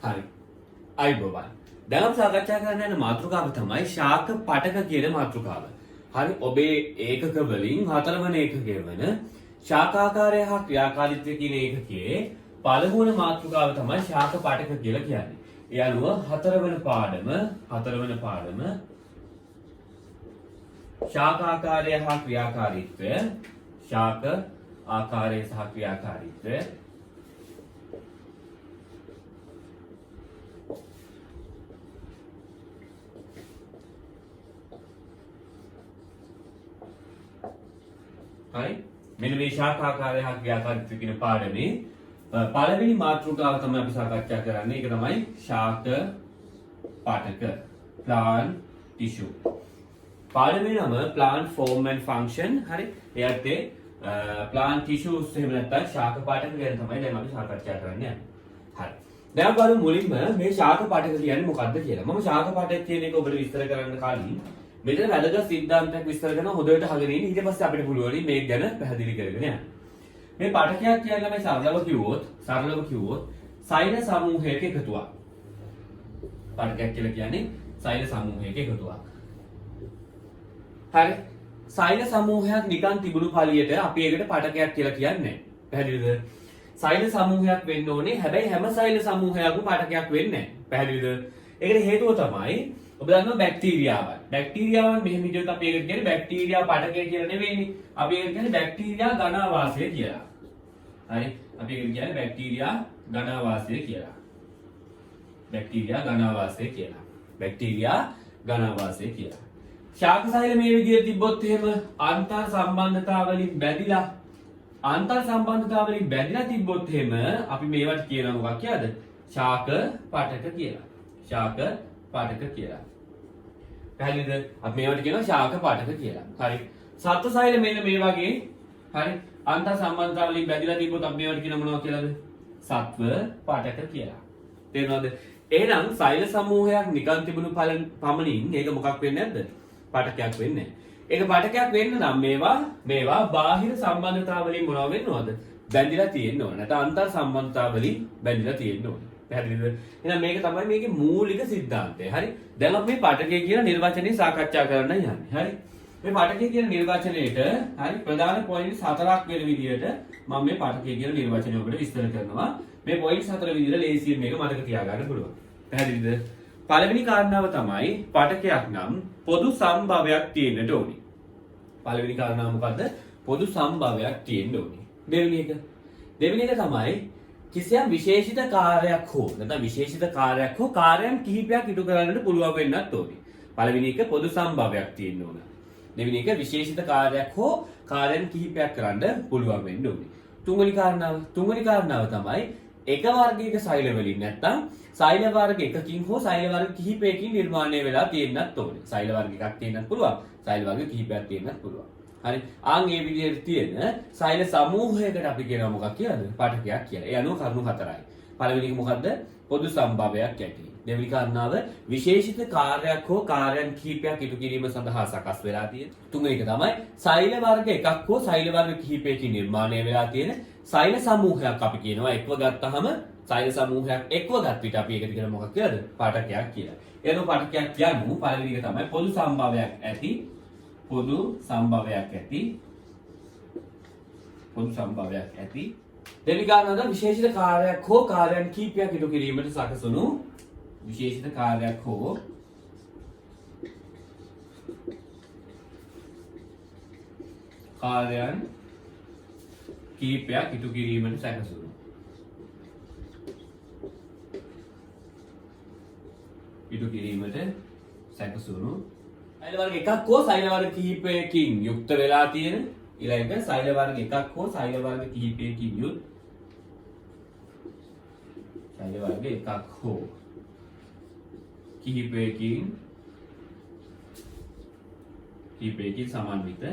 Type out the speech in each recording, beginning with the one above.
හරි. අයිබෝවන්. දැන් අපි සාකච්ඡා කරන්න යන මාතෘකාව තමයි ශාක පටක කියන මාතෘකාව. හරි ඔබේ ඒකක වලින් හතරවන ඒකකය වන ශාකාකාරය හා ක්‍රියාකාරීත්වය කියන ඒකකයේ පළමුවන මාතෘකාව තමයි ශාක පටක කියලා කියන්නේ. ඒ අනුව හතරවන පාඩම ශාකාකාරය හා ක්‍රියාකාරීත්වය ශාක ආකාරය සහ ක්‍රියාකාරීත්වය හරි මෙන්න මේ ශාකාකාරය හා ක්‍රියාකාරීත්වය කියන පාඩමේ පළවෙනි මාතෘකාව තමයි අපි සාකච්ඡා කරන්නේ. ඒක තමයි ශාක පාඨක plant tissue. පාඩමේ නම plant form and function. හරි එයත් plant tissues එහෙම නැත්නම් ශාක පාඨක ගැන තමයි දැන් අපි සාකච්ඡා කරන්න යන්නේ. හරි. දැන් අපි බලමු මුලින්ම මේ ශාක පාඨක කියන්නේ මොකක්ද කියලා. මම ශාක පාඨක කියන එක ඔබට විස්තර කරන්න කලින් මෙතන වැදගත් සිද්ධාන්තයක් විස්තර කරන හොඳට අහගෙන ඉන්න. ඊට පස්සේ අපිට පුළුවන් මේක ගැන පැහැදිලි කරගෙන යන්න. මේ පාඨකයක් කියන්නේ මේ සරලව කිව්වොත් සෛල සමූහයක එකතුවක්. පාඨකයක් කියලා කියන්නේ සෛල සමූහයක එකතුවක්. හරි. සෛල සමූහයක් නිකන් තිබුණු පළියට අපි ඒකට පාඨකයක් කියලා කියන්නේ නැහැ. පැහැදිලිද? සෛල සමූහයක් වෙන්න ඕනේ. හැබැයි හැම සෛල සමූහයක්ම පාඨකයක් වෙන්නේ නැහැ. පැහැදිලිද? ඒකට හේතුව තමයි ඔබ දන්නවා බැක්ටීරියාවන්. බැක්ටීරියාවන් මෙහෙම විදිහට අපි ඒකට කියන්නේ බැක්ටීරියා පාඨකය කියලා නෙවෙයිනේ. අපි ඒකට කියන්නේ බැක්ටීරියා ඝනාවාසය කියලා. හරි. අපි ඒකට කියන්නේ බැක්ටීරියා ඝනාවාසය කියලා. බැක්ටීරියා ඝනාවාසය කියලා. බැක්ටීරියා ඝනාවාසය කියලා. ශාක සෛල මේ විදිහට තිබ්බොත් එහෙම අන්තර් සම්බන්ධතාවලින් බැඳිලා තිබ්බොත් එහෙම අපි මේවට කියනවා මොකක් කියලාද? ශාක පාඨක කියලා. ශාක පාඨක කියලා. පැහැදිලිද? අපි මේවට කියනවා ශාක පාඨක කියලා. හරි. සත්ව සෛල මෙන්න මේ වගේ හරි අන්තර් සම්බන්ධතාව වලින් බැඳිලා තිබ්බොත් අපි මේවට කියන මොනවා කියලාද? සත්ව පාඨක කියලා. තේරෙනවද? එහෙනම් සෛල සමූහයක් නිකන් තිබුණු පමණින් ඒක මොකක් වෙන්නේ නැද්ද? පාඨකයක් වෙන්නේ නැහැ. ඒක පාඨකයක් වෙන්න නම් මේවා බාහිර සම්බන්ධතාව වලින් මොනවා වෙන්න ඕනද? බැඳිලා තියෙන්න ඕන. නැත්නම් අන්තර් සම්බන්ධතාව වලින් බැඳිලා තියෙන්න ඕන. පැහැදිලිද? එහෙනම් මේක තමයි මේකේ මූලික සිද්ධාන්තය. හරි. දැන් අපි මේ පාඨකය කියන නිර්වචනය සාකච්ඡා කරන්න යන්නේ. හරි. මේ පාඨකය කියන නිර්වචනයේට හරි ප්‍රධාන පොයින්ට්ස් 4ක් වෙන විදිහට මම මේ පාඨකය කියන නිර්වචනය ඔබට විස්තර කරනවා. මේ පොයින්ට්ස් 4 විදිහට ලේසියෙන් මේක මතක තියාගන්න පුළුවන්. පැහැදිලිද? පළවෙනි කාරණාව තමයි පාඨකයක් නම් පොදු සම්භවයක් තියෙන්නට ඕනේ. පළවෙනි කාරණාව මොකද්ද? පොදු සම්භවයක් තියෙන්න ඕනේ. දෙවෙනි එක තමයි කිසියම් විශේෂිත කාර්යයක් හෝ නැත්නම් විශේෂිත කාර්යයක් හෝ කාර්යයන් කිහිපයක් ඉටු කරන්නට පුළුවන් වෙන්නත් ඕනේ. පළවෙනි එක පොදු සම්භවයක් තියෙන්න ඕන. දෙවෙනි එක විශේෂිත කාර්යයක් හෝ කාර්යයන් කිහිපයක් කරන්න පුළුවන් වෙන්න ඕනේ. තුන්වෙනි කාරණාව තමයි එක වර්ගයක සෛල වලින් නැත්නම් සෛල වර්ග එකකින් හෝ සෛල වර්ග කිහිපයකින් නිර්මාණය වෙලා තියෙන්නත් ඕනේ. සෛල වර්ග එකක් තියෙන්නත් පුළුවන්. සෛල වර්ග කිහිපයක් තියෙන්නත් පුළුවන්. හරි. ආන් මේ විදිහට තියෙන සෛල සමූහයකට අපි කියනවා මොකක් කියලාද? පාඨකයක් කියලා. ඒ අනුව කරුණු 4යි. පළවෙනි එක මොකද්ද? පොදු සම්භවයක් ඇති. දෙවෙනි කාරණාව විශේෂිත කාර්යයක් හෝ කාර්යයන් කිහිපයක් ඉටු කිරීම සඳහා සකස් වෙලා තියෙන. තුන්වෙනි එක තමයි සෛල වර්ග එකක් හෝ සෛල වර්ග කිහිපයකින් නිර්මාණය වෙලා තියෙන සෛල සමූහයක් අපි කියනවා. එක්ව ගත්තාම සෛල සමූහයක් එක්ව ගත් විට අපි ඒකට කියන මොකක් කියලාද? පාඨකයක් කියලා. ඒ අනුව පාඨකයක් කියන්නේ පළවෙනි එක තමයි පොදු සම්භවයක් ඇති. පොදු සම්භවයක් ඇති. දෙවෙනි කාරණාව විශේෂිත කාර්යයක් හෝ කාර්යයන් කිහිපයක් ඉටු කිරීමට සකසුණු විශේෂිත කාර්යයක් හෝ කාර්යයන් කිහිපයක් ඉටු කිරීමට සකසුණු සෛල වර්ග එකක් හෝ සෛල වර්ග කිහිපයකින් යුක්ත වෙලා තියෙන ඊළඟ සෛල වර්ග එකක් හෝ සෛල වර්ග කිහිපයකින් යුත් සෛල වර්ග එකක් හෝ කිහිපයකින් සමන්විත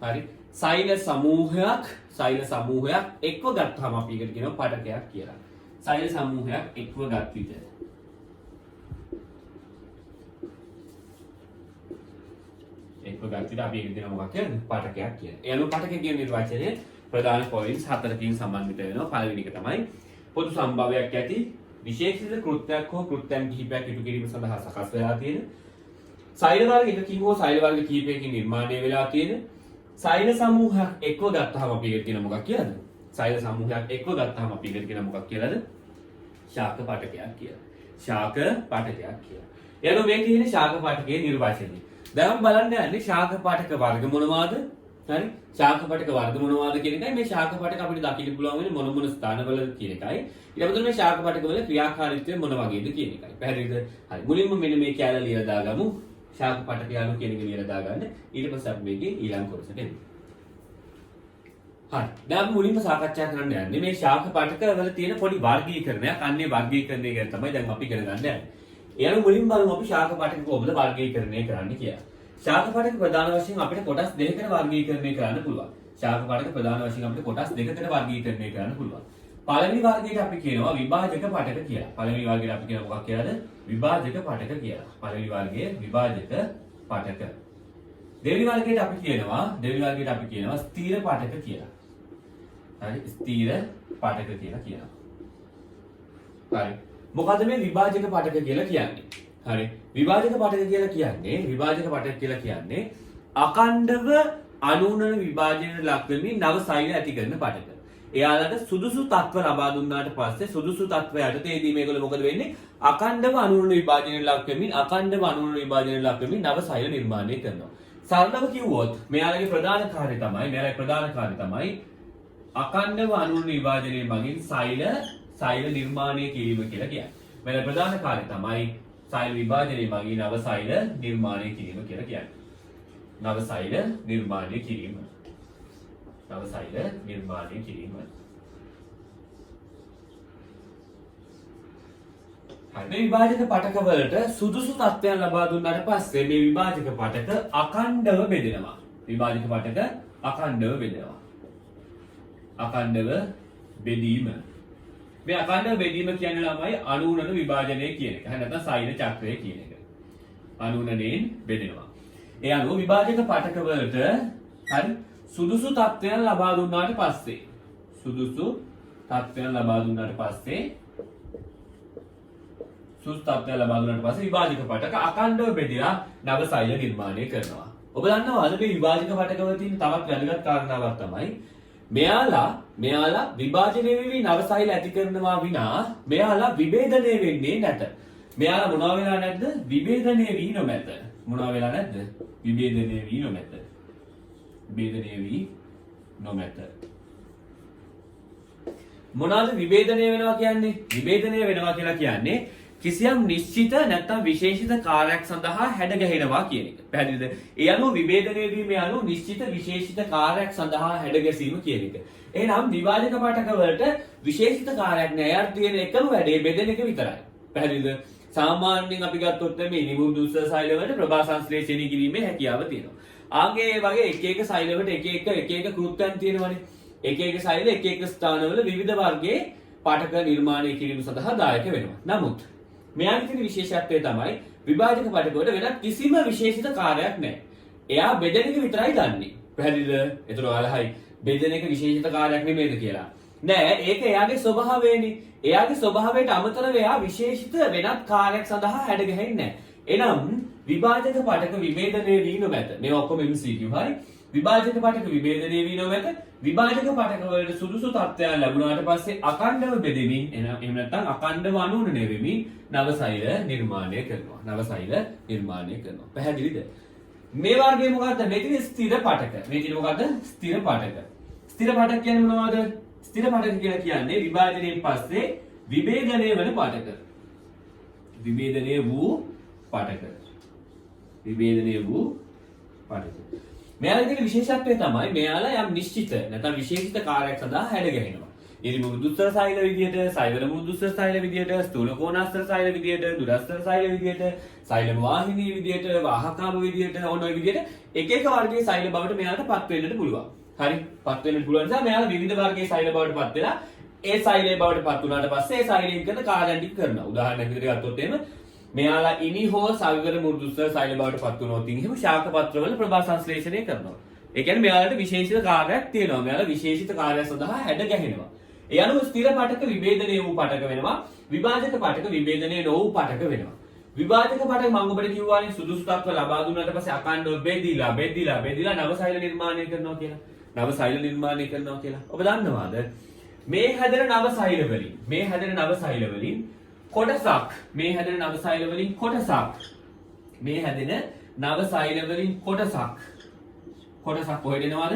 හරි සෛල සමූහයක් එක්ව ගත්තාම අපි ඒකට කියනවා පාඨකයක් කියලා. සෛල සමූහයක් එක්ව ගත් විට අපි ඒකට කියනවා මොකක්ද? පාඨකයක් කියලා. ඒ අනුව පාඨකය කියන නිර්වචනයේ ප්‍රධාන පොයින්ට්ස් 4කින් සමන්විත වෙනවා. පළවෙනි එක තමයි පොදු සම්භාවයක් ඇති විශේෂිත කෘත්‍යයක් හෝ කෘත්‍යයන් කිහිපයක් ඉටු කිරීම සඳහා සකස් වෙලා තියෙන සෛල වර්ග එකකින් හෝ සෛල වර්ග කිහිපයකින් නිර්මාණය වෙලා තියෙන සෛල සමූහයක් එක්ව ගත්තාම අපි ඒකට කියන මොකක් කියලාද? සෛල සමූහයක් එක්ව ගත්තාම අපි ඒකට කියන මොකක් කියලාද? ශාක පටකයක් කියලා. ශාක පටකයක් කියලා. එනවා මේ කියන්නේ ශාක පටකයේ නිර්වචනය. දැන් අපි බලන්න යන්නේ ශාක පටක වර්ග මොනවාද? හරි? ශාක පටක වර්ග මොනවාද කියන එකයි මේ ශාක පටක අපිට දකින්න පුළුවන් වෙන්නේ මොන මොන ස්ථානවල කියන එකයි. ඊට පස්සේ මේ ශාක පටක වල ක්‍රියාකාරීත්වය මොන වගේද කියන එකයි. පැහැදිලිද? හරි. මුලින්ම මෙන්න මේ කැලේ ලියලා දාගමු. ශාක පටක යනු කියන එක ලියලා දාගන්න. ඊට පස්සේ අපි මේකේ ඊළඟ කොටසට එමු. හරි. දැන් අපි මුලින්ම සාකච්ඡා කරන්න යන්නේ මේ ශාක පටක වල තියෙන පොඩි වර්ගීකරණයක්. අන්නේ වර්ගීකරණය ගැන තමයි දැන් අපි ඉගෙන ගන්න යන්නේ. ඒ අනුව මුලින්ම බලමු අපි ශාක පටක කොහොමද වර්ගීකරණය කරන්නේ කියලා. ශාක පටක ප්‍රධාන වශයෙන් අපිට කොටස් දෙකකට වර්ගීකරණය කරන්න පුළුවන්. ශාක පටක ප්‍රධාන වශයෙන් අපිට කොටස් දෙකකට වර්ගීකරණය කරන්න පුළුවන්. පළවෙනි වර්ගයට අපි කියනවා විභාජක පටක කියලා. පළවෙනි වර්ගයට අපි කියන මොකක් කියලාද? විභාජක පටක කියලා. පළවෙනි වර්ගයේ විභාජක පටක. දෙවෙනි වර්ගයට අපි කියනවා ස්ථීර පටක කියලා. හරි ස්ථීර පටක කියලා කියනවා. හරි. මොකද මේ විභාජක පටක කියලා කියන්නේ? හරි. විභාජක පටක කියලා කියන්නේ අඛණ්ඩව අනුනන විභාජනයට ලක් වෙමින් නව සෛල ඇති කරන පටක. එයාලට සුදුසු තත්ත්ව ලබා දුන්නාට පස්සේ සුදුසු තත්ත්ව යටතේදී මේගොල්ලෝ මොකද වෙන්නේ? අඛණ්ඩව අනුනන විභාජනයට ලක් වෙමින් නව සෛල නිර්මාණය කරනවා. සරලව කිව්වොත් මෙයාලගේ ප්‍රධාන කාර්යය තමයි අඛණ්ඩව අනුනන විභාජනයේ මගින් සෛල නිර්මාණය කිරීම කියලා කියන්නේ. මෙයාලගේ ප්‍රධාන කාර්යය තමයි සෛල විභාජනයේ මගින් නව සෛල නිර්මාණය කිරීම කියලා කියන්නේ. නව සෛල නිර්මාණය කිරීම. මේ විභාජක පටක වලට සුදුසු තත්ත්වයන් ලබා දුන්නාට පස්සේ මේ විභාජක පටක අඛණ්ඩව බෙදෙනවා. අඛණ්ඩව බෙදීම. මේ අඛණ්ඩව බෙදීම කියන්නේ ළමයි අනුනන විභාජනය කියන එක. නැත්නම් සෛල චක්‍රය කියන එක. අනුනනෙන් බෙදෙනවා. ඒ අනුව විභාජක පටක වලට හරි සුදුසු තත්ත්වයන් ලබා දුන්නාට පස්සේ විභාජක පටක අඛණ්ඩව බෙදලා නව සෛල නිර්මාණය කරනවා. ඔබ දන්නවාද මේ විභාජක පටකවල තියෙන තවත් වැදගත් කාරණාවක් තමයි මෙයාලා විභාජනය වෙවි නව සෛල ඇති කරනවා විනා මෙයාලා විභේදනය වෙන්නේ නැත. මෙයාලා මොනවා වෙලා නැද්ද? විභේදනය වී නොමැත. මොනවා වෙලා නැද්ද? විභේදනය වී නොමැත. මොනවාද විභේදනය වෙනවා කියන්නේ? විභේදනය වෙනවා කියලා කියන්නේ කිසියම් නිශ්චිත නැත්නම් විශේෂිත කාර්යයක් සඳහා හැඩ ගැහෙනවා කියන එක. පැහැදිලිද? ඒ අනුව විභේදනය වීම අනුව නිශ්චිත විශේෂිත කාර්යයක් සඳහා හැඩ ගැසීම කියන එක. එහෙනම් විභාජක පටක වලට විශේෂිත කාර්යයක් නෑ. යාර තියෙන එකම වැඩේ බෙදෙන එක විතරයි. පැහැදිලිද? සාමාන්‍යයෙන් අපි ගත්තොත් මේ නිමුරු දුස්ස සෛල වලට ප්‍රභා සංශ්ලේෂණය කිරීමේ හැකියාව තියෙනවා. ආන්ගේ වගේ එක එක සෛල වලට එක එක කෘත්‍යයන් තියෙනවානේ. එක එක සෛල එක එක ස්ථානවල විවිධ වර්ගයේ පටක නිර්මාණය කිරීම සඳහා දායක වෙනවා. නමුත් මෙයාගේ තියෙන විශේෂත්වය තමයි විභාජක පටක වලට වෙනත් කිසිම විශේෂිත කාර්යයක් නැහැ. එයා බෙදෙන එක විතරයි දන්නේ. පැහැදිලිද? ඒතර ඔයාලයි බෙදෙන එක විශේෂිත කාර්යයක් නෙමෙයිද කියලා. නෑ, ඒක එයාගේ ස්වභාවයනේ. එයාගේ ස්වභාවයට අමතරව එයා විශේෂිත වෙනත් කාර්යයක් සඳහා හැඩ ගැහෙන්නේ නැහැ. එනම් විභාජක පටක විභේදනය වී නොමැත. මේ ඔක්කොම MCQ හරි. විභාජක පටක විභේදනය වී නොමැත. විභාජක පටක වලට සුදුසු තත්ත්වයන් ලැබුණාට පස්සේ අඛණ්ඩව බෙදෙමින් එහෙම නැත්නම් අඛණ්ඩව අනුනනය වෙමින් නව සෛල නිර්මාණය කරනවා. පැහැදිලිද? මේ වර්ගයේ මොකක්ද? මෙතන ස්ථිර පටක. ස්ථිර පටක කියන්නේ මොනවද? ස්ථිර පටක කියලා කියන්නේ විභාජනයෙන් පස්සේ විභේදනය වන පටක. විභේදනය වූ පටක. මෙයාලගේ තියෙන විශේෂත්වය තමයි මෙයාලා යම් නිශ්චිත නැත්නම් විශේෂිත කාර්යයක් සඳහා හැඩ ගැහෙනවා. ඉරිමුරු දුස්තර සෛල විදියට, සෛවල මුරු දුස්තර සෛල විදියට, ස්ථූල කෝණාස්තර සෛල විදියට, දුරස්තර සෛල විදියට, සෛලම වාහිනී විදියට, වාහකාම විදියට, ඕන ඔය විදියට එක එක වර්ගයේ සෛල බවට මෙයාලට පත් වෙන්නට පුළුවන්. හරි? පත් වෙන්නට පුළුවන් නිසා මෙයාලා විවිධ වර්ගයේ සෛල බවට පත් වෙලා ඒ සෛලයේ බවට පත් වුණාට පස්සේ ඒ සෛලයෙන් කරන කාර්යයන් ටික කරනවා. උදාහරණයක් විදිහට ගත්තොත් එහෙම මෙයාලා ඉනි හෝ සවිවර මුරුදුස්තර සෛල බවට පත් වුණොත් එහෙම ශාක පත්‍රවල ප්‍රභා සංශ්ලේෂණය කරනවා. ඒ කියන්නේ මෙයාලට විශේෂිත කාර්යයක් තියෙනවා. මෙයාලා විශේෂිත කාර්යය සඳහා හැඩ ගැහෙනවා. ඒ අනුව ස්ථිර පාඨක විභේදනය වූ පාඨක වෙනවා. විභාජක පාඨක විභේදනය නොවූ පාඨක වෙනවා. විභාජක පාඨක මම ඔබට කිව්වානේ සුදුසු තත්ත්ව ලබා දුන්නාට පස්සේ අකණ්ඩව බෙදීලා නව සෛල නිර්මාණය කරනවා කියලා. නව සෛල නිර්මාණය කරනවා කියලා. ඔබ දන්නවාද? මේ හැදෙන නව සෛල වලින් කොටසක් මේ හැදෙන නව සෛල වලින් කොටසක් කොහෙද එනවද?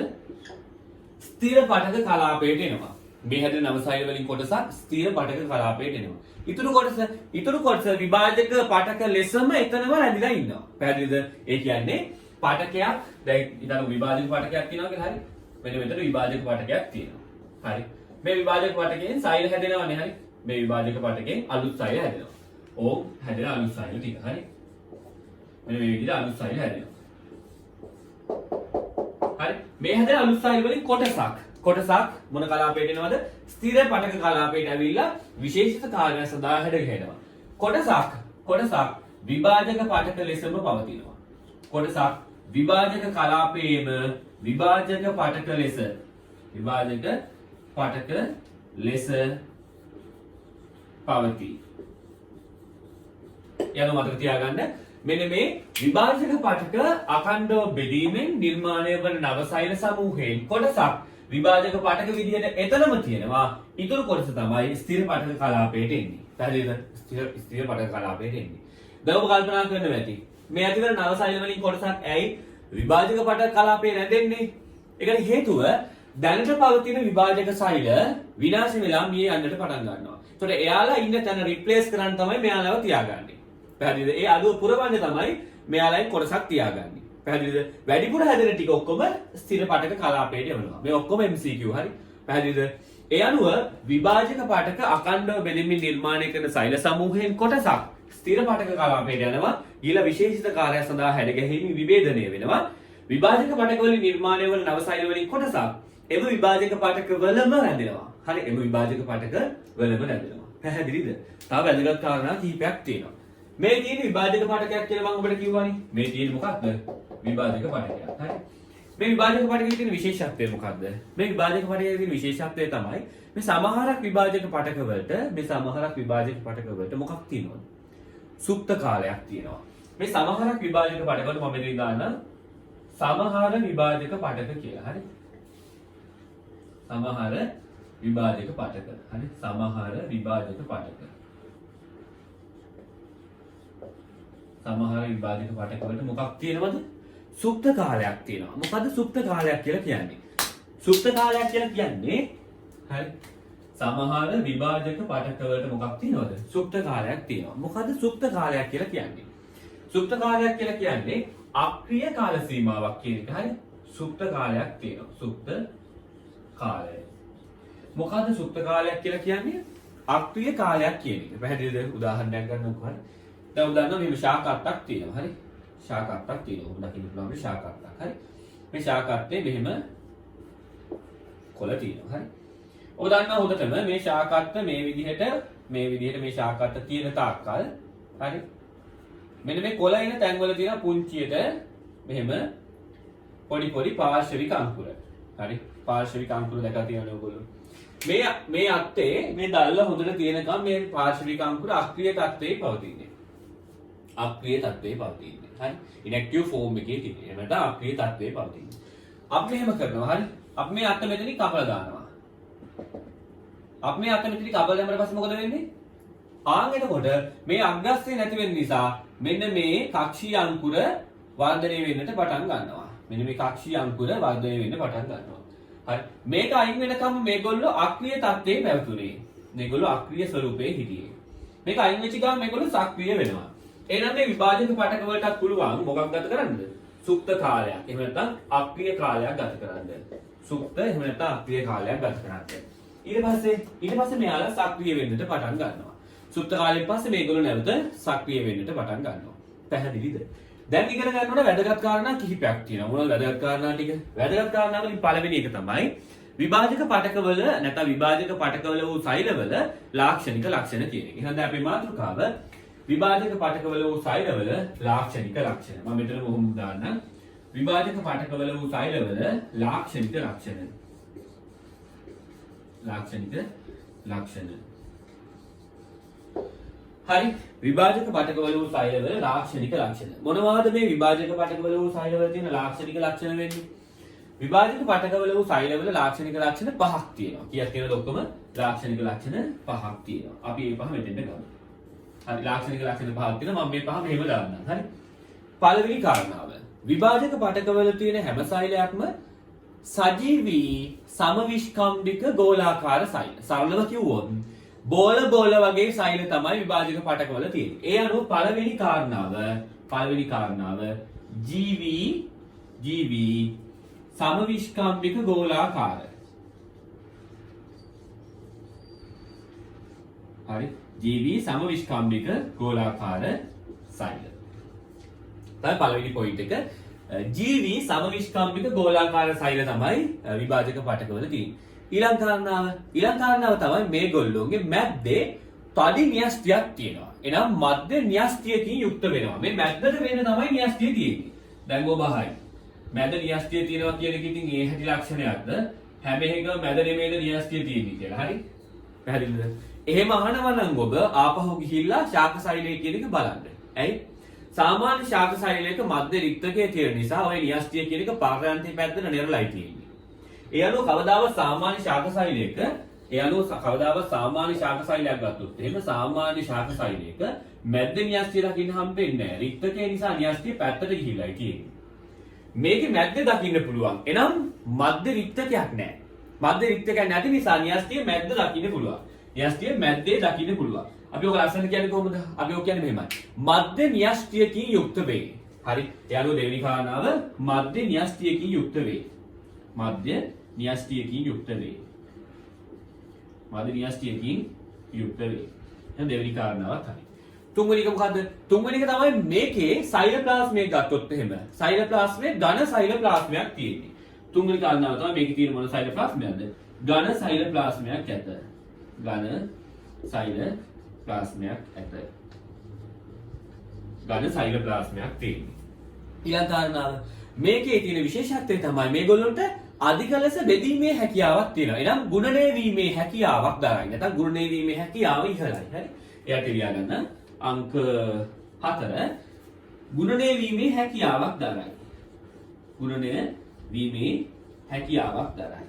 ස්ථිර පාඨක කලාපයට එනවා. මේ හැදෙන නව සෛල වලින් කොටසක් ස්ථිර පාඨක කලාපයට එනවා. ඊතුරු කොටස විභාජක පාඨක ලෙසම එතනම රැඳිලා ඉන්නවා. පැහැදිලිද? ඒ කියන්නේ පාඨකයක් දැන් ඊතන විභාජක පාඨකයක් තියෙනවා කියලා හරි. මෙන්න මෙතන විභාජක පාඨකයක් තියෙනවා. හරි. මේ විභාජක පාඨකයෙන් සෛල හැදෙනවනේ හරි. මේ විභාජක පාඨකයෙන් අලුත් සෛල හැදෙනවා. ඕම් හැදෙන අලුත් සෛල ටික හරි. මෙන්න මේ විදිහට අලුත් සෛල හැදෙනවා. හරි. මේ හැදෙන අලුත් සෛල වලින් කොටසක් මොන කලාපයට එනවද? ස්ථිර පාඨක කලාපයට ඇවිල්ලා විශේෂිත කාර්යය සඳහා හැදගෙනවා. කොටසක් විභාජක පාඨක ලෙසම පවතිනවා. කොටසක් විභාජක කලාපයේම විභාජක පාඨක ලෙස පවතී. යන මතක තියාගන්න මෙන්න මේ විභාජක පාඨක අඛණ්ඩව බෙදීමෙන් නිර්මාණය වන නව සෛල සමූහයෙන් කොටසක් විභාජක පාඨක විදිහට එතනම තියෙනවා. ඊටු කොටස තමයි ස්ථිර පාඨක කලාපයට එන්නේ. පැහැදිලිද? ස්ථිර පාඨක කලාපයට එන්නේ. දැන් ඔබ කල්පනා කරන්න ඇති. මේ ඇතිවන නව සෛල වලින් කොටසක් ඇයි විභාජක පාඨක කලාපේ රැඳෙන්නේ? ඒකට හේතුව දැනට පවතින විභාජක සෛල විනාශ වෙලා මිය යන්නට පටන් ගන්නවා. ඒතකොට එයාලා ඉන්න තැන රිප්ලේස් කරන්න තමයි මෙයාලව තියාගන්නේ. පැහැදිලිද? ඒ අඩුව පුරවන්න තමයි මෙයාලෙන් කොටසක් තියාගන්නේ. පැහැදිලිද? වැඩිපුර හැදෙන ටික ඔක්කොම ස්ථිර පාඨක කලාපයට යවනවා. මේ ඔක්කොම MCQ හරි. පැහැදිලිද? ඒ අනුව විභාජක පාඨක අඛණ්ඩව බෙදීමෙන් නිර්මාණය කරන සෛල සමූහයෙන් කොටසක් ස්ථිර පාඨක කලාපයට යනවා. ඊළ විශේෂිත කාර්යය සඳහා හැදගැහිමි විභේදනය වෙනවා. විභාජක පාඨක වලින් නිර්මාණය වන නව සෛල වලින් කොටසක් එම විභාජක පාඨක වලම රැඳෙනවා. හරි. එම විභාජක පාඨක වලම රැඳෙනවා. පැහැදිලිද? තව වැදගත් කාරණා කිහිපයක් තියෙනවා. මේ තියෙන විභාජක පාඨකයක් කියලා මම ඔබට කිව්වනේ. මේ තියෙන මොකක්ද? විභාජක පාඨකයක්. හරි. මේ විභාජක පාඨකයේ තියෙන විශේෂත්වය මොකක්ද? මේ විභාජක පාඨකයේ තියෙන විශේෂත්වය තමයි මේ සමහරක් විභාජක පාඨක වලට මොකක් තියෙනවද? සුප්ත කාලයක් තියෙනවා. මේ සමහරක් විභාජක පාඨක වලට මම මෙතන දාන්න සමහර විභාජක පාඨක කියලා. හරි. සමහර විභාජක පාඨක. හරි. සමහර විභාජක පාඨක. සමහර විභාජක පාඨක වලට මොකක් තියෙනවද? සුප්ත කාලයක් තියෙනවා. මොකද්ද සුප්ත කාලයක් කියලා කියන්නේ? සුප්ත කාලයක් කියලා කියන්නේ හරි. සමහර විභාජක පාඨක වලට මොකක් තියෙනවද? සුප්ත කාලයක් තියෙනවා. මොකද්ද සුප්ත කාලයක් කියලා කියන්නේ? සුප්ත කාලයක් කියලා කියන්නේ අක්‍රීය කාල සීමාවක් කියන එක. හරි. සුප්ත කාලයක් තියෙනවා. සුප්ත කාලය. මොකද්ද සුප්ත කාලයක් කියලා කියන්නේ? අක්‍රීය කාලයක් කියන එක. පැහැදිලිද? උදාහරණයක් ගන්නකො හරි. දැන් උදාහරණ මෙහෙම ශාක අටක් තියෙනවා. හරි. ශාක අටක් තියෙනවා. ඔබ දකින්න පුළුවන් මේ ශාක අටක්. හරි. මේ ශාක අටේ මෙහෙම කොළ තියෙනවා. හරි. ඔබ දන්නා හොඳටම මේ ශාක අට මේ විදිහට මේ ශාක අට තියෙන තාක්කල් හරි. මෙන්න මේ කොළ එන තැන්වල තියෙන පුංචියට මෙහෙම පොඩි පාර්ශවික අංකුර. හරි. පාර්ශවික අංකුර දැකලා තියෙනවනේ ඔයගොල්ලෝ. මේ අත්තේ මේ දැල්ල හොඳට තියෙනකම් මේ පාර්ශවික අංකුර අක්‍රීය තත්ත්වයේ පවතින්නේ. අක්‍රීය තත්ත්වයේ පවතින්නේ. හරි. ඉන්ඇක්ටිව් ෆෝම් එකේ තියෙන්නේ. එහෙම නැත්නම් අක්‍රීය තත්ත්වයේ පවතින්නේ. අපි මෙහෙම කරනවා. හරි. අපි මේ අත්ත මෙතනින් කපලා දානවා. අපි මේ අත්ත මෙතනින් කපලා දැම්මම පස්සේ මොකද වෙන්නේ? එතකොට මේ අග්‍රස්තේ නැති වෙන නිසා මෙන්න මේ කක්ෂීය අංකුර වර්ධනය වෙන්නට පටන් ගන්නවා. මෙන්න මේ කක්ෂීය අංකුර වර්ධනය වෙන්න පටන් ගන්නවා. හරි. මේක අයින් වෙනකම් මේගොල්ලෝ අක්‍රීය තත්ත්වයේ පැවතුනේ. මේගොල්ලෝ අක්‍රීය ස්වරූපයේ හිටියේ. මේක අයින් වෙච්ච ගමන් මේගොල්ලෝ සක්‍රීය වෙනවා. එහෙනම් මේ විභාජක පාඨක වලටත් පුළුවන් මොකක් ගත කරන්නද? සුප්ත කාලයක්. එහෙම නැත්නම් අක්‍රීය කාලයක් ගත කරන්න. සුප්ත එහෙම නැත්නම් අක්‍රීය කාලයක් ගත කරන්න. ඊට පස්සේ මෙයාලා සක්‍රීය වෙන්නට පටන් ගන්නවා. සුප්ත කාලයෙන් පස්සේ මේගොල්ලෝ නැවත සක්‍රීය වෙන්නට පටන් ගන්නවා. පැහැදිලිද? දැන් ඉගෙන ගන්න ඕන වැදගත් කාරණා කිහිපයක් තියෙනවා. මොනවද වැදගත් කාරණා ටික? වැදගත් කාරණා වලින් පළවෙනි එක තමයි විභාජක පාඨකවල නැත්නම් විභාජක පාඨකවල වූ සෛලවල ලාක්ෂණික ලක්ෂණ කියන එක. එහෙනම් දැන් අපේ මාතෘකාව විභාජක පාඨකවල වූ සෛලවල ලාක්ෂණික ලක්ෂණ. මම මෙතන කොහොම දාන්න විභාජක පාඨකවල වූ සෛලවල ලාක්ෂණික ලක්ෂණ. ලාක්ෂණික ලක්ෂණ. හරි විභාජක පටකවල වූ සෛලවල ලාක්ෂණික ලක්ෂණ. මොනවාද මේ විභාජක පටකවල වූ සෛලවල තියෙන ලාක්ෂණික ලක්ෂණ වෙන්නේ? විභාජක පටකවල වූ සෛලවල ලාක්ෂණික ලක්ෂණ පහක් තියෙනවා. කීයක් තියෙනවද ඔක්කොම? ලාක්ෂණික ලක්ෂණ පහක් තියෙනවා. අපි මේ පහ මෙතෙන්ට ගමු. හරි ලාක්ෂණික ලක්ෂණ පහක් තියෙනවා. මම මේ පහ මෙහෙම දාන්නම්. හරි. පළවෙනි කාරණාව. විභාජක පටකවල තියෙන හැම සෛලයක්ම සජීවී සමවිස්කම්භික ගෝලාකාර සෛල. සරලව කිව්වොත් බෝල වගේ සෛල තමයි විභාජක පටකවල තියෙන්නේ. ඒ අනුව පළවෙනි කාරණාව ජීවී සමවිස්කම්භික ගෝලාකාර. හරි ජීවී සමවිස්කම්භික ගෝලාකාර සෛල. තමයි පළවෙනි පොයින්ට් එක. ජීවී සමවිස්කම්භික ගෝලාකාර සෛල තමයි විභාජක පටකවල තියෙන්නේ. ඊළඟ කාරණාව තමයි මේගොල්ලෝගේ මැද්දේ තඩි න්‍යෂ්ටියක් තියෙනවා. එහෙනම් මැද්ද න්‍යෂ්ටියකින් යුක්ත වෙනවා. මේ මැද්දට වෙන්න තමයි න්‍යෂ්ටිය තියෙන්නේ. දැන් ඔබ අහයි. මැද න්‍යෂ්ටිය තියෙනවා කියන එක ඉතින් ඒ හැටි ලක්ෂණයක්ද? හැම එකම මැද නෙමෙයිද න්‍යෂ්ටිය තියෙන්නේ කියලා. හරි? පැහැදිලිද? එහෙම අහනවා නම් ඔබ ආපහු ගිහිල්ලා ශාක සෛලය කියන එක බලන්න. ඇයි? සාමාන්‍ය ශාක සෛලයක මැද්ද රික්තකයේ තියෙන නිසා ඔය න්‍යෂ්ටිය කියන එක පාරාන්තික පැත්තට නෙරලයි තියෙන්නේ. ඒ අනුව කවදාවත් සාමාන්‍ය ශාක සෛලයක ශාක සෛලයක් ගත්තොත් එහෙම සාමාන්‍ය ශාක සෛලයක මැද්ද න්‍යෂ්ටිය දකින්න හම්බෙන්නේ නැහැ. රික්තකයේ නිසා න්‍යෂ්ටිය පැත්තට ගිහිල්ලායි තියෙන්නේ. මේකේ මැද්ද දකින්න පුළුවන්. එනම් මැද්ද රික්තකයක් නැහැ. මැද්ද රික්තකයක් නැති නිසා න්‍යෂ්ටිය මැද්ද දකින්න පුළුවන්. න්‍යෂ්ටිය මැද්දේ දකින්න පුළුවන්. අපි ඔක ලස්සන කියන්නේ කොහොමද? අපි ඔක කියන්නේ මෙහෙමයි. මැද්ද න්‍යෂ්ටියකින් යුක්ත වේ. හරි. ඒ අනුව දෙවෙනි කාරණාව මැද්ද න්‍යෂ්ටියකින් යුක්ත වේ. මැද්ද න්‍යෂ්ටියකින් යුක්ත වේ. මැද්ද න්‍යෂ්ටියකින් යුක්ත වේ. එහෙනම් දෙවෙනි කාරණාවත් හරි. තුන්වෙනි එක මොකද්ද? තුන්වෙනි එක තමයි මේකේ සෛලප්ලාස්මයක් ගත්තොත් එහෙම. සෛලප්ලාස්මයේ ඝන සෛලප්ලාස්මයක් තියෙන්නේ. තුන්වෙනි කාරණාව තමයි මේකේ තියෙන මොන සෛලප්ලාස්මයක්ද? ඝන සෛලප්ලාස්මයක් ඇත. ඝන සෛලප්ලාස්මයක් ඇත. ඝන සෛලප්ලාස්මයක් තියෙන්නේ. ඊළඟ කාරණාව මේකේ තියෙන විශේෂත්වය තමයි මේගොල්ලන්ට අධික ලෙස බෙදීමේ හැකියාවක් තියෙනවා. එනම් ගුණණය වීමේ හැකියාවක් දරයි. නැත්නම් ගුණණය වීමේ හැකියාව ඉහළයි. හරි? එයාට ලියා ගන්න අංක 4 ගුණණය වීමේ හැකියාවක් දරයි. ගුණණය වීමේ හැකියාවක් දරයි.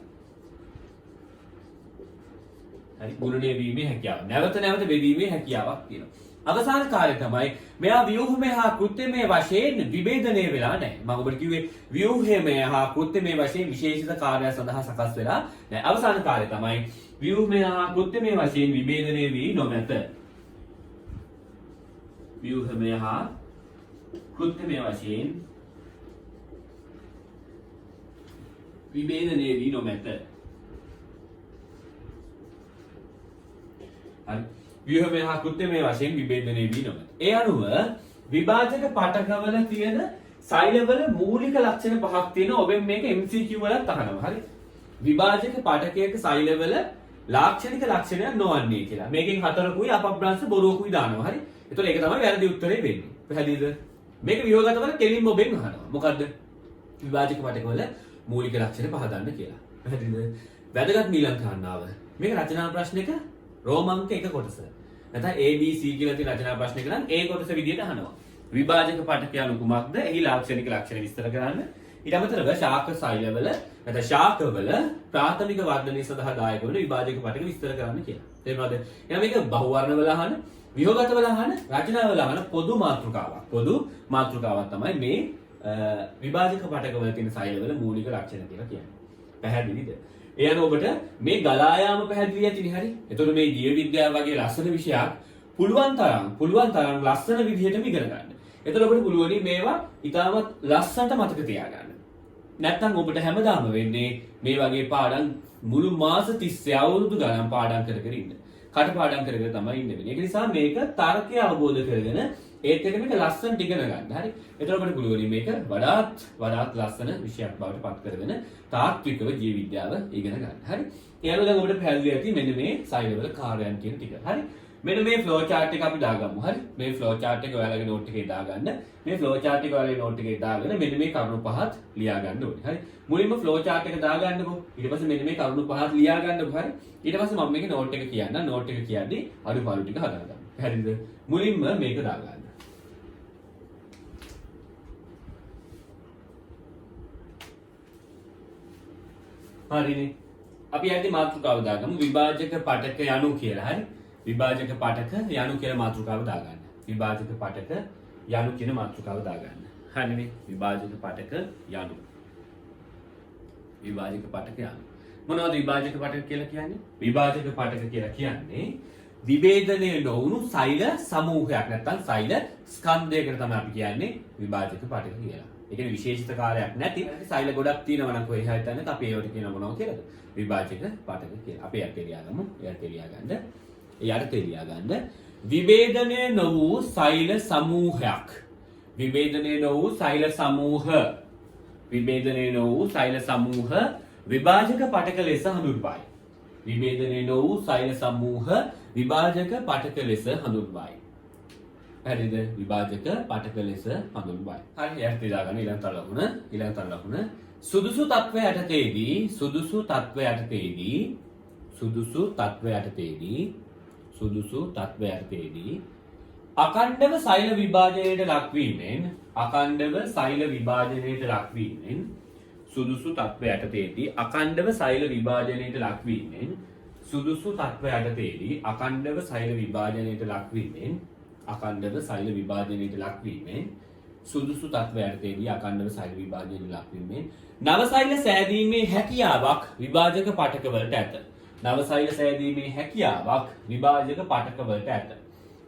හරි ගුණණය වීමේ හැකියාව. නැවත බෙදීමේ හැකියාවක් තියෙනවා. අවසාන කාර්යය තමයි මෙයා ව්‍යුහමය හා කෘත්‍යමය වශයෙන් විභේදනය වෙලා නැහැ. මම ඔබට කිව්වේ ව්‍යුහමය හා කෘත්‍යමය වශයෙන් විශේෂිත කාර්යය සඳහා සකස් වෙලා නැහැ. අවසාන කාර්යය තමයි ව්‍යුහමය හා කෘත්‍යමය වශයෙන් විභේදනය වී නොමැත. ව්‍යුහමය හා කෘත්‍යමය වශයෙන් විභේදනය වී නොමැත. හරි ව්‍යුහමය හා කෘත්‍යමය වශයෙන් විභේදනය වී නොමැත. ඒ අනුව විභාජක පටකවල තියෙන සෛලවල මූලික ලක්ෂණ පහක් තියෙනවා. ඔබෙන් මේක MCQ වලත් අහනවා. හරි විභාජක පටකයක සෛලවල ලාක්ෂණික ලක්ෂණයක් නොවන්නේ කියලා. මේකෙන් හතරකුයි අපබ්‍රංශ බොරුවකුයි දානවා. හරි එතකොට ඒක තමයි වැරදි උත්තරේ වෙන්නේ. පැහැදිලිද? මේක විභාගතවල කෙලින්ම ඔබෙන් අහනවා. මොකද්ද? විභාජක පටකවල මූලික ලක්ෂණ පහ දාන්න කියලා. පැහැදිලිද? වැදගත් ඊළඟ කාරණාව. මේක රචනා ප්‍රශ්නයක රෝමාංක එක කොටස. නැත්නම් ABC කියලා තියෙන රචනා ප්‍රශ්නයක නම් A කොටස විදියට අහනවා. විභාජක පටකය අනු කුමක්ද? එහි ලාක්ෂණික ලක්ෂණ විස්තර කරන්න. ඊට අමතරව ශාක සෛලවල නැත්නම් ශාකවල ප්‍රාථමික වර්ධනය සඳහා දායක වන විභාජක පටක විස්තර කරන්න කියලා. තේරුණාද? එහෙනම් මේක බහුවර්ණවල අහන, විභාගතවල අහන, රචනාවල අහන පොදු මාතෘකාවක්. පොදු මාතෘකාවක් තමයි මේ විභාජක පටකවල තියෙන සෛලවල මූලික ලක්ෂණ කියලා කියන්නේ. පැහැදිලිද? ඒ අනුව ඔබට මේ ගලා යාම පැහැදිලි ඇතිනේ හරි. එතකොට මේ ජීව විද්‍යාව වගේ ලස්සන විෂයක් පුළුවන් තරම් ලස්සන විදිහටම ඉගෙන ගන්න. එතකොට ඔබට පුළුවනි මේවා ඉතාමත් ලස්සනට මතක තියාගන්න. නැත්නම් ඔබට හැමදාම වෙන්නේ මේ වගේ පාඩම් මුළු මාස 30 අවුරුදු ගණන් පාඩම් කර ඉන්න. කටපාඩම් කර තමයි ඉන්න වෙන්නේ. ඒක නිසා මේක තර්කය අවබෝධ කරගෙන ඒත් එක මේක ලස්සනට ඉගෙන ගන්න. හරි. එතකොට අපිට පුළුවන් මේක වඩාත් ලස්සන විෂයක් බවට පත් කරගෙන තාත්විකව ජීව විද්‍යාව ඉගෙන ගන්න. හරි. ඒ අනුව දැන් ඔබට පැහැදිලි ඇති මෙන්න මේ සෛලවල කාර්යයන් කියන ටික. හරි. මෙන්න මේ ෆ්ලෝ chart එක අපි දාගමු. හරි. මේ ෆ්ලෝ chart එක ඔයාලගේ note එකේ දාගන්න. මේ ෆ්ලෝ chart එක ඔයාලගේ note එකේ දාගෙන මෙන්න මේ කරුණු පහත් ලියා ගන්න ඕනේ. හරි. මුලින්ම ෆ්ලෝ chart එක දාගන්නකො. ඊට පස්සේ මෙන්න මේ කරුණු පහත් ලියා ගන්නකො. හරි. ඊට පස්සේ මම මේකේ note එක කියන්න. note එක කියන්නේ අඩුපාඩු ටික හදාගන්න. හරිද? මුලින්ම මේක දාගන්න. හරිනේ. අපි යන්නේ මාතෘකාව දාගමු. විභාජක පටක යනු කියලා. හරි. විභාජක පටක යනු කියලා මාතෘකාව දාගන්න. විභාජක පටක යනු කියන මාතෘකාව දාගන්න. හරිනේ. විභාජක පටක යනු. විභාජක පටක යනු. මොනවද විභාජක පටක කියලා කියන්නේ? විභාජක පටක කියලා කියන්නේ විභේදනය නොවුණු සෛල සමූහයක් නැත්නම් සෛල ස්කන්ධයකට තමයි අපි කියන්නේ විභාජක පටක කියලා. ඒ කියන්නේ විශේෂිත කාර්යයක් නැති සෛල ගොඩක් තියෙනවා නම් කොහේ හරි තැනක අපි ඒවට කියන මොනවද කියලාද? විභාජක පටක කියලා. අපි යට ලියා ගමු. යට ලියා ගන්න. යට ලියා ගන්න. විභේදනය නො වූ සෛල සමූහයක්. විභේදනය නො වූ සෛල සමූහ. විභේදනය නො වූ සෛල සමූහ විභාජක පටක ලෙස හඳුන්වයි. විභේදනය නො වූ සෛල සමූහ විභාජක පටක ලෙස හඳුන්වයි. හරිද? විභාජක පටක ලෙස හඳුන්වයි. හරි. යට ලියා ගන්න. ඊළඟ තර ලකුණ සුදුසු තත්ත්වය යටතේදී සුදුසු තත්ත්වය යටතේදී අඛණ්ඩව සෛල විභාජනයට ලක්වීමෙන් සුදුසු තත්ත්වය යටතේදී අඛණ්ඩව සෛල විභාජනයට ලක්වීමෙන් සුදුසු තත්ත්වය යටතේදී අඛණ්ඩව සෛල විභාජනයට ලක්වීමෙන් අඛණ්ඩව සෛල විභාජනයට ලක්වීමෙන් සුදුසු තත්ත්වය යටතේදී අඛණ්ඩව සෛල විභාජනයට ලක්වීමෙන් නව සෛල සෑදීමේ හැකියාවක් විභාජක පටකවලට ඇත. නව සෛල සෑදීමේ හැකියාවක් විභාජක පටකවලට ඇත.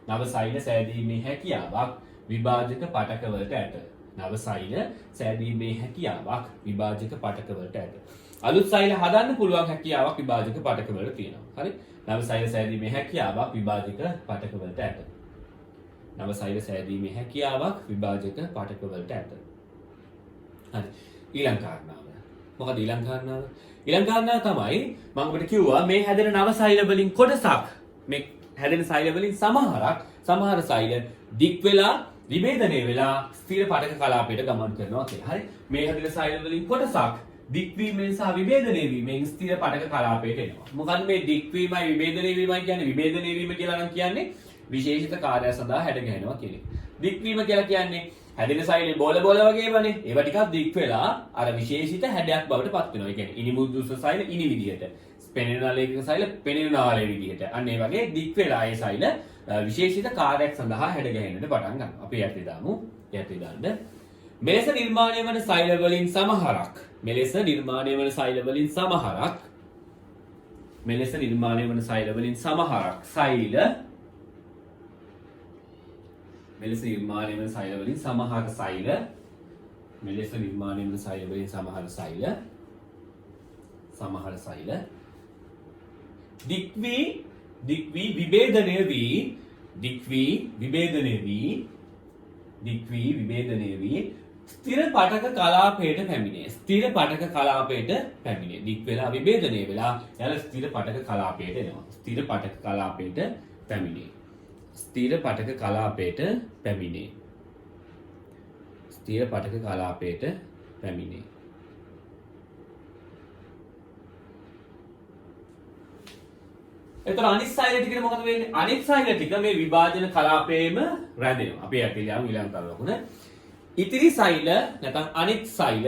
නව සෛල සෑදීමේ හැකියාවක් විභාජක පටකවලට ඇත. නව සෛල සෑදීමේ හැකියාවක් විභාජක පටකවලට ඇත. අලුත් සෛල හදන්න පුළුවන් හැකියාවක් විභාජක පටකවලට තියෙනවා. හරි. නව සෛල සෑදීමේ හැකියාවක් විභාජක පටකවලට ඇත. නව සෛල සෑදීමේ හැකියාවක් විභාජක පටකවලට ඇත. හරි. ඊළඟ කාරණාව. මොකද ඊළඟ කාරණාව? ඊළඟ කාරණාව තමයි මම ඔබට කිව්වා මේ හැදෙන නව සෛල වලින් කොටසක් මේ හැදෙන සෛල වලින් සමහර සෛල දික් වෙලා විභේදනය වෙලා ස්ථිර පටක කලාපයට ගමන් කරනවා කියලා. හරි. මේ හැදෙන සෛල වලින් කොටසක් දික් වීමෙන් සහ විභේදනය වීමෙන් ස්ථිර පටක කලාපයට එනවා. මොකද මේ දික් වීමයි විභේදනය වීමයි කියන්නේ විභේදනය වීම කියලා නම් කියන්නේ විශේෂිත කාර්යය සඳහා හැඩ ගැහෙනවා කියන එක. දික් වීම කියලා කියන්නේ හැදෙන සෛලේ බෝල වගේමනේ. ඒවා ටිකක් දික් වෙලා අර විශේෂිත හැඩයක් බවට පත් වෙනවා. ඒ කියන්නේ ඉනිමුදුස සෛල ඉනි විදියට, පෙනෙන නාලයක සෛල පෙනෙන නාලයේ විදියට. අන්න ඒ වගේ දික් වෙලා ඒ සෛල විශේෂිත කාර්යයක් සඳහා හැඩ ගැහෙන්නට පටන් ගන්නවා. අපි යටි දාමු. යටි දාන්න. මෙලෙස නිර්මාණය වන සෛල වලින් සමහරක් මෙලෙස නිර්මාණය වන සෛල වලින් සමහරක් මෙලෙස නිර්මාණය වන සෛල වලින් සමහරක් සෛල මෙලෙස නිර්මාණය වන සෛල වලින් සමහර සෛල මෙලෙස නිර්මාණය වන සෛල වලින් සමහර සෛල දික් වී විභේදනය වී ස්ථිර පටක කලාපයට පැමිණේ. ස්ථිර පටක කලාපයට පැමිණේ. දික් වෙලා විභේදනය වෙලා යන ස්ථිර පටක කලාපයට එනවා. ස්ථිර පටක කලාපයට පැමිණේ. ස්ථිර පටක කලාපයට පැමිණේ. ස්ථිර පටක කලාපයට පැමිණේ. එතකොට අනිත් සෛල ටිකට මොකද වෙන්නේ? අනිත් සෛල ටික මේ විභාජන කලාපයේම රැඳෙනවා. අපි යටිලියම් ඊළඟ තර ලකුණ. ඉතිරි සෛල නැත්නම් අනිත් සෛල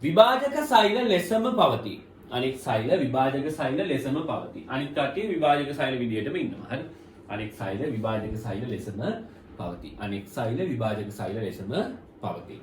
විභාජක සෛල ලෙසම පවතී. අනිත් සෛල විභාජක සෛල ලෙසම පවතී. අනිත් කටිය විභාජක සෛල විදියටම ඉන්නවා. හරි. අනිත් සෛල විභාජක සෛල ලෙසම පවතී. අනිත් සෛල විභාජක සෛල ලෙසම පවතී.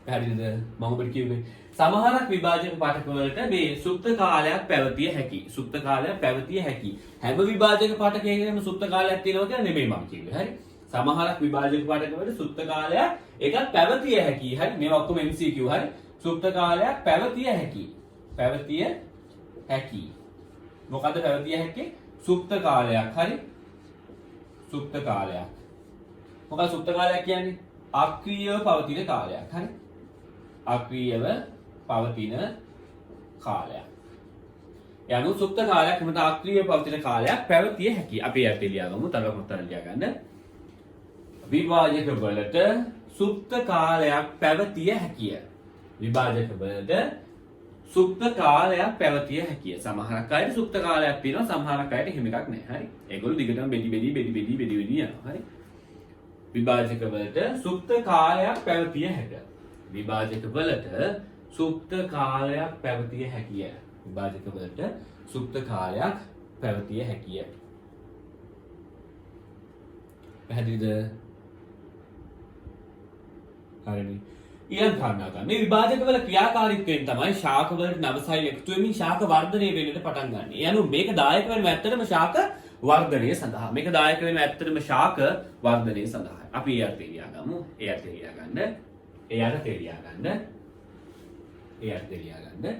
පැහැදිලිද? මම ඔබට කිව්වේ සමහරක් විභාජක පටකවලට මේ සුප්ත කාලයක් පැවතිය හැකි. සුප්ත කාලයක් පැවතිය හැකි. හැම විභාජක පටකයකම සුප්ත කාලයක් තියෙනවා කියලා නෙමෙයි මම කිව්වේ. හරි. සමහරක් විභාජක පටකවලට සුප්ත කාලයක් එකක් පැවතිය හැකි. හරි. මේවා ඔක්කොම MCQ. හරි. සුප්ත කාලයක් පැවතිය හැකි. මොකද්ද පැවතිය හැකි? සුප්ත කාලයක්. හරි. සුප්ත කාලයක්. මොකක්ද සුප්ත කාලයක් කියන්නේ? අක්‍රීයව පවතින කාලයක්. හරි. අක්‍රීයව පවතින කාලයක්. ඒ අනුව සුප්ත කාලයක් එහෙම නැත්නම් අක්‍රීය පවතින කාලයක් පැවතිය හැකියි. අපි යටි ලියාගමු. තව මොකක්ද ලියා ගන්න. විභාජක වලට සුප්ත කාලයක් පැවතිය හැකිය. විභාජක වලට සුප්ත කාලයක් පැවතිය හැකිය. සමහරක් අයට සුප්ත කාලයක් තියෙනවා, සමහරක් අයට එහෙම එකක් නැහැ. හරි. ඒගොල්ලෝ දිගටම බෙදි යනවා. හරි. විභාජක වලට සුප්ත කාලයක් පැවතිය හැකිය. විභාජක වලට සුප්ත කාලයක් පැවතිය හැකිය. විභාජක වලට සුප්ත කාලයක් පැවතිය හැකිය. පැහැදිලිද? හරිනේ. ඊළඟ කාරණා ගන්න. මේ විභාජක වල ක්‍රියාකාරීත්වයෙන් තමයි ශාක වලට නවසයිල එකතු වෙමින් ශාක වර්ධනය වෙන්නට පටන් ගන්න. ඒ අනුව මේක දායක වෙන්නේ ඇත්තටම ශාක වර්ධනය සඳහා. මේක දායක වෙන්නේ ඇත්තටම ශාක වර්ධනය සඳහා. අපි ඒ අර්ථය ලියාගමු. ඒ අර්ථය ලියාගන්න.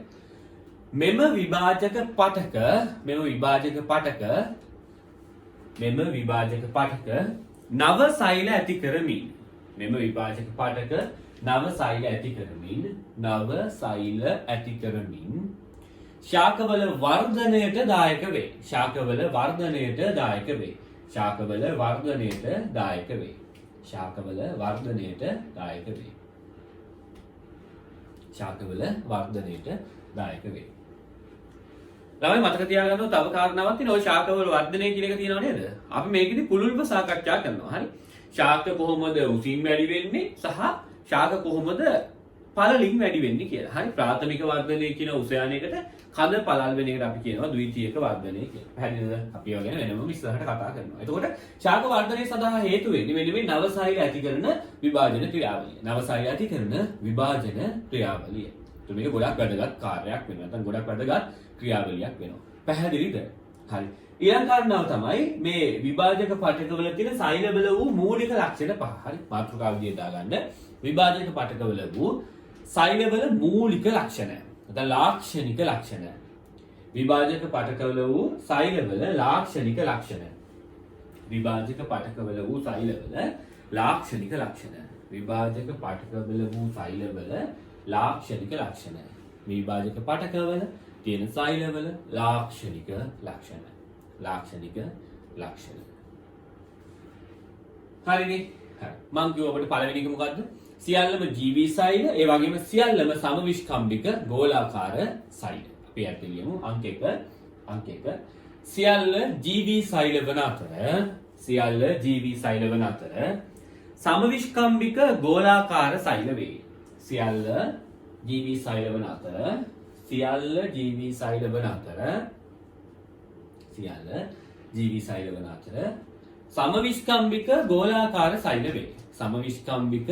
මෙම විභාජක පටක නව සෛල ඇති කරමින් ශාකවල වර්ධනයට දායක වේ. ශාකවල වර්ධනයට දායක වේ. ළමයි මතක තියාගන්න තව කාරණාවක් තියෙනවා. ඔය ශාකවල වර්ධනය කියන එක තියෙනව නේද? අපි මේකෙදි පුළුල්ව සාකච්ඡා කරනවා. හරි. ශාක කොහොමද උසින් වැඩි වෙන්නේ සහ ශාක කොහොමද පළලින් වැඩි වෙන්නේ කියලා. හරි. ප්‍රාථමික වර්ධනය කියන උසයානයකට කඳ පළල් වෙන එකට අපි කියනවා ද්විතීයික වර්ධනය කියලා. පැහැදිලිද? අපි ඒවා ගැන වෙනම ඉස්සරහට කතා කරනවා. එතකොට ශාක වර්ධනය සඳහා හේතු වෙන්නේ මෙන්න මේ නවසෛල ඇති කරන විභාජන ක්‍රියාවලිය. එතකොට මේක ගොඩක් වැදගත් කාර්යයක් වෙනවා. නැත්නම් ගොඩක් වැදගත් ක්‍රියාවලියක් වෙනවා. පැහැදිලිද? හරි. ඊළඟ කාරණාව තමයි මේ විභාජක පටකවල තියෙන සෛලබල වූ මූලික ලක්ෂණ පහ. හරි. මාතෘකාව විදිහට දාගන්න. විභාජක පටකවල වූ සෛලබල මූලික ලක්ෂණ. නැත්නම් ලාක්ෂණික ලක්ෂණ. විභාජක පටකවල වූ සෛලබල ලාක්ෂණික ලක්ෂණ. විභාජක පටකවල වූ සෛලබල ලාක්ෂණික ලක්ෂණ. විභාජක පටකවල වූ සෛලබල ලාක්ෂණික ලක්ෂණ. විභාජක පටකවල තියෙන සෛලවල ලාක්ෂණික ලක්ෂණ. හරිනේ? හරි. මම කිව්ව අපිට පළවෙනි එක මොකද්ද? සියල්ලම ජීවී සෛල, ඒ වගේම සියල්ලම සමවිස්කම්භික ගෝලාකාර සෛල. අපි අත් ලියමු අංක 1. සියල්ල ජීවී සෛල වන අතර සමවිස්කම්භික ගෝලාකාර සෛල වේ. සියල්ල ජීවී සෛල වන අතර සමවිස්කම්භික ගෝලාකාර සෛල වේ. සමවිස්කම්භික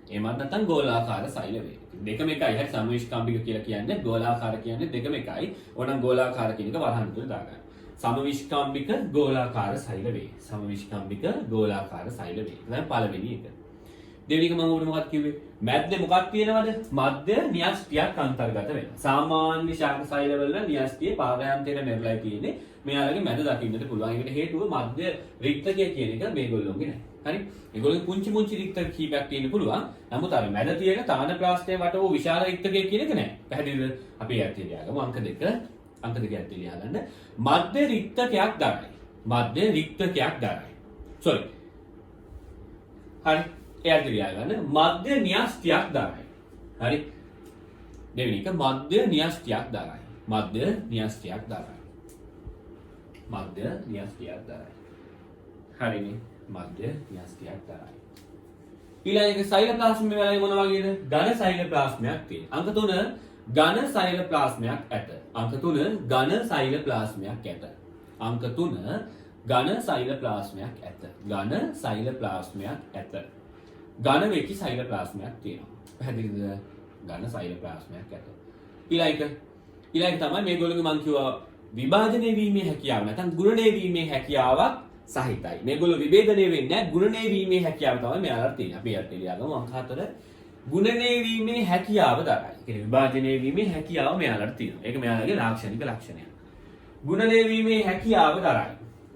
එමත් නැත්නම් ගෝලාකාර සෛල වේ. දෙකම එකයි. හරි. සමවිස්කම්භික කියලා කියන්නේ ගෝලාකාර කියන්නේ දෙකම එකයි. ඕනම් ගෝලාකාර කියන එක වරහන් තුල දාගන්න. සමවිස්කම්භික ගෝලාකාර සෛල වේ. දැන් පළවෙනි එක. දෙවෙනි එක මම උඩ මොකක්ද කිව්වේ? මැද්දේ මොකක් තියෙනවද? මධ්‍ය න්‍යෂ්ටියක් අන්තර්ගත වෙනවා. සාමාන්‍ය ශාක සෛලවල න්‍යෂ්ටියේ පාදයන්තයට මෙරළයි තියෙන්නේ. මෙයාලගේ මැද දකින්නට පුළුවන්. ඒකට හේතුව මධ්‍ය රික්තකය කියන එක මේගොල්ලෝගේ නැහැ. හරි? ඒගොල්ලෝ පුංචි රික්තක කීපයක් තියෙන්න පුළුවන්. නමුත් අර මැද තියෙන තාන ප්ලාස්ටය වට වූ විශාල රික්තකය කියන එක නැහැ. පැහැදිලිද? අපි යත් ලියාගමු අංක 2 යත් ලියාගන්න. මධ්‍ය රික්තකයක් දරයි. sorry. හරි. එයාට ලියාගන්න මධ්‍ය න්‍යෂ්ටියක් දරයි. හරි. දෙවෙනි එක මධ්‍ය න්‍යෂ්ටියක් දරයි. හරිනේ. මධ්‍ය න්‍යෂ්ටියක් දරයි. ඊළඟ එක සෛලප්ලාස්ම වලයි මොන වගේද? ඝන සෛලප්ලාස්මයක් තියෙනවා. අංක 3 ඝන සෛලප්ලාස්මයක් ඇත. ඝන වෙච්ච සෛලප්ලාස්මයක් තියෙනවා. පැහැදිලිද? ඝන සෛලප්ලාස්මයක් ඇත. ඊළඟ තමයි මේගොල්ලෝගේ මං කිව්වා විභාජනය වීමේ හැකියාව නැත්නම් ගුණණය වීමේ හැකියාවක් සහිතයි. මේගොල්ලෝ විභේදනය වෙන්නේ නැහැ. ගුණණය වීමේ හැකියාව තමයි මෙයාලට තියෙන්නේ. අපි යට ලියාගමු අංක 4. ගුණණය වීමේ හැකියාව දරයි. කියන්නේ විභාජනය වීමේ හැකියාව මෙයාලට තියෙනවා. ඒක මෙයාලගේ ලාක්ෂණික ලක්ෂණයක්.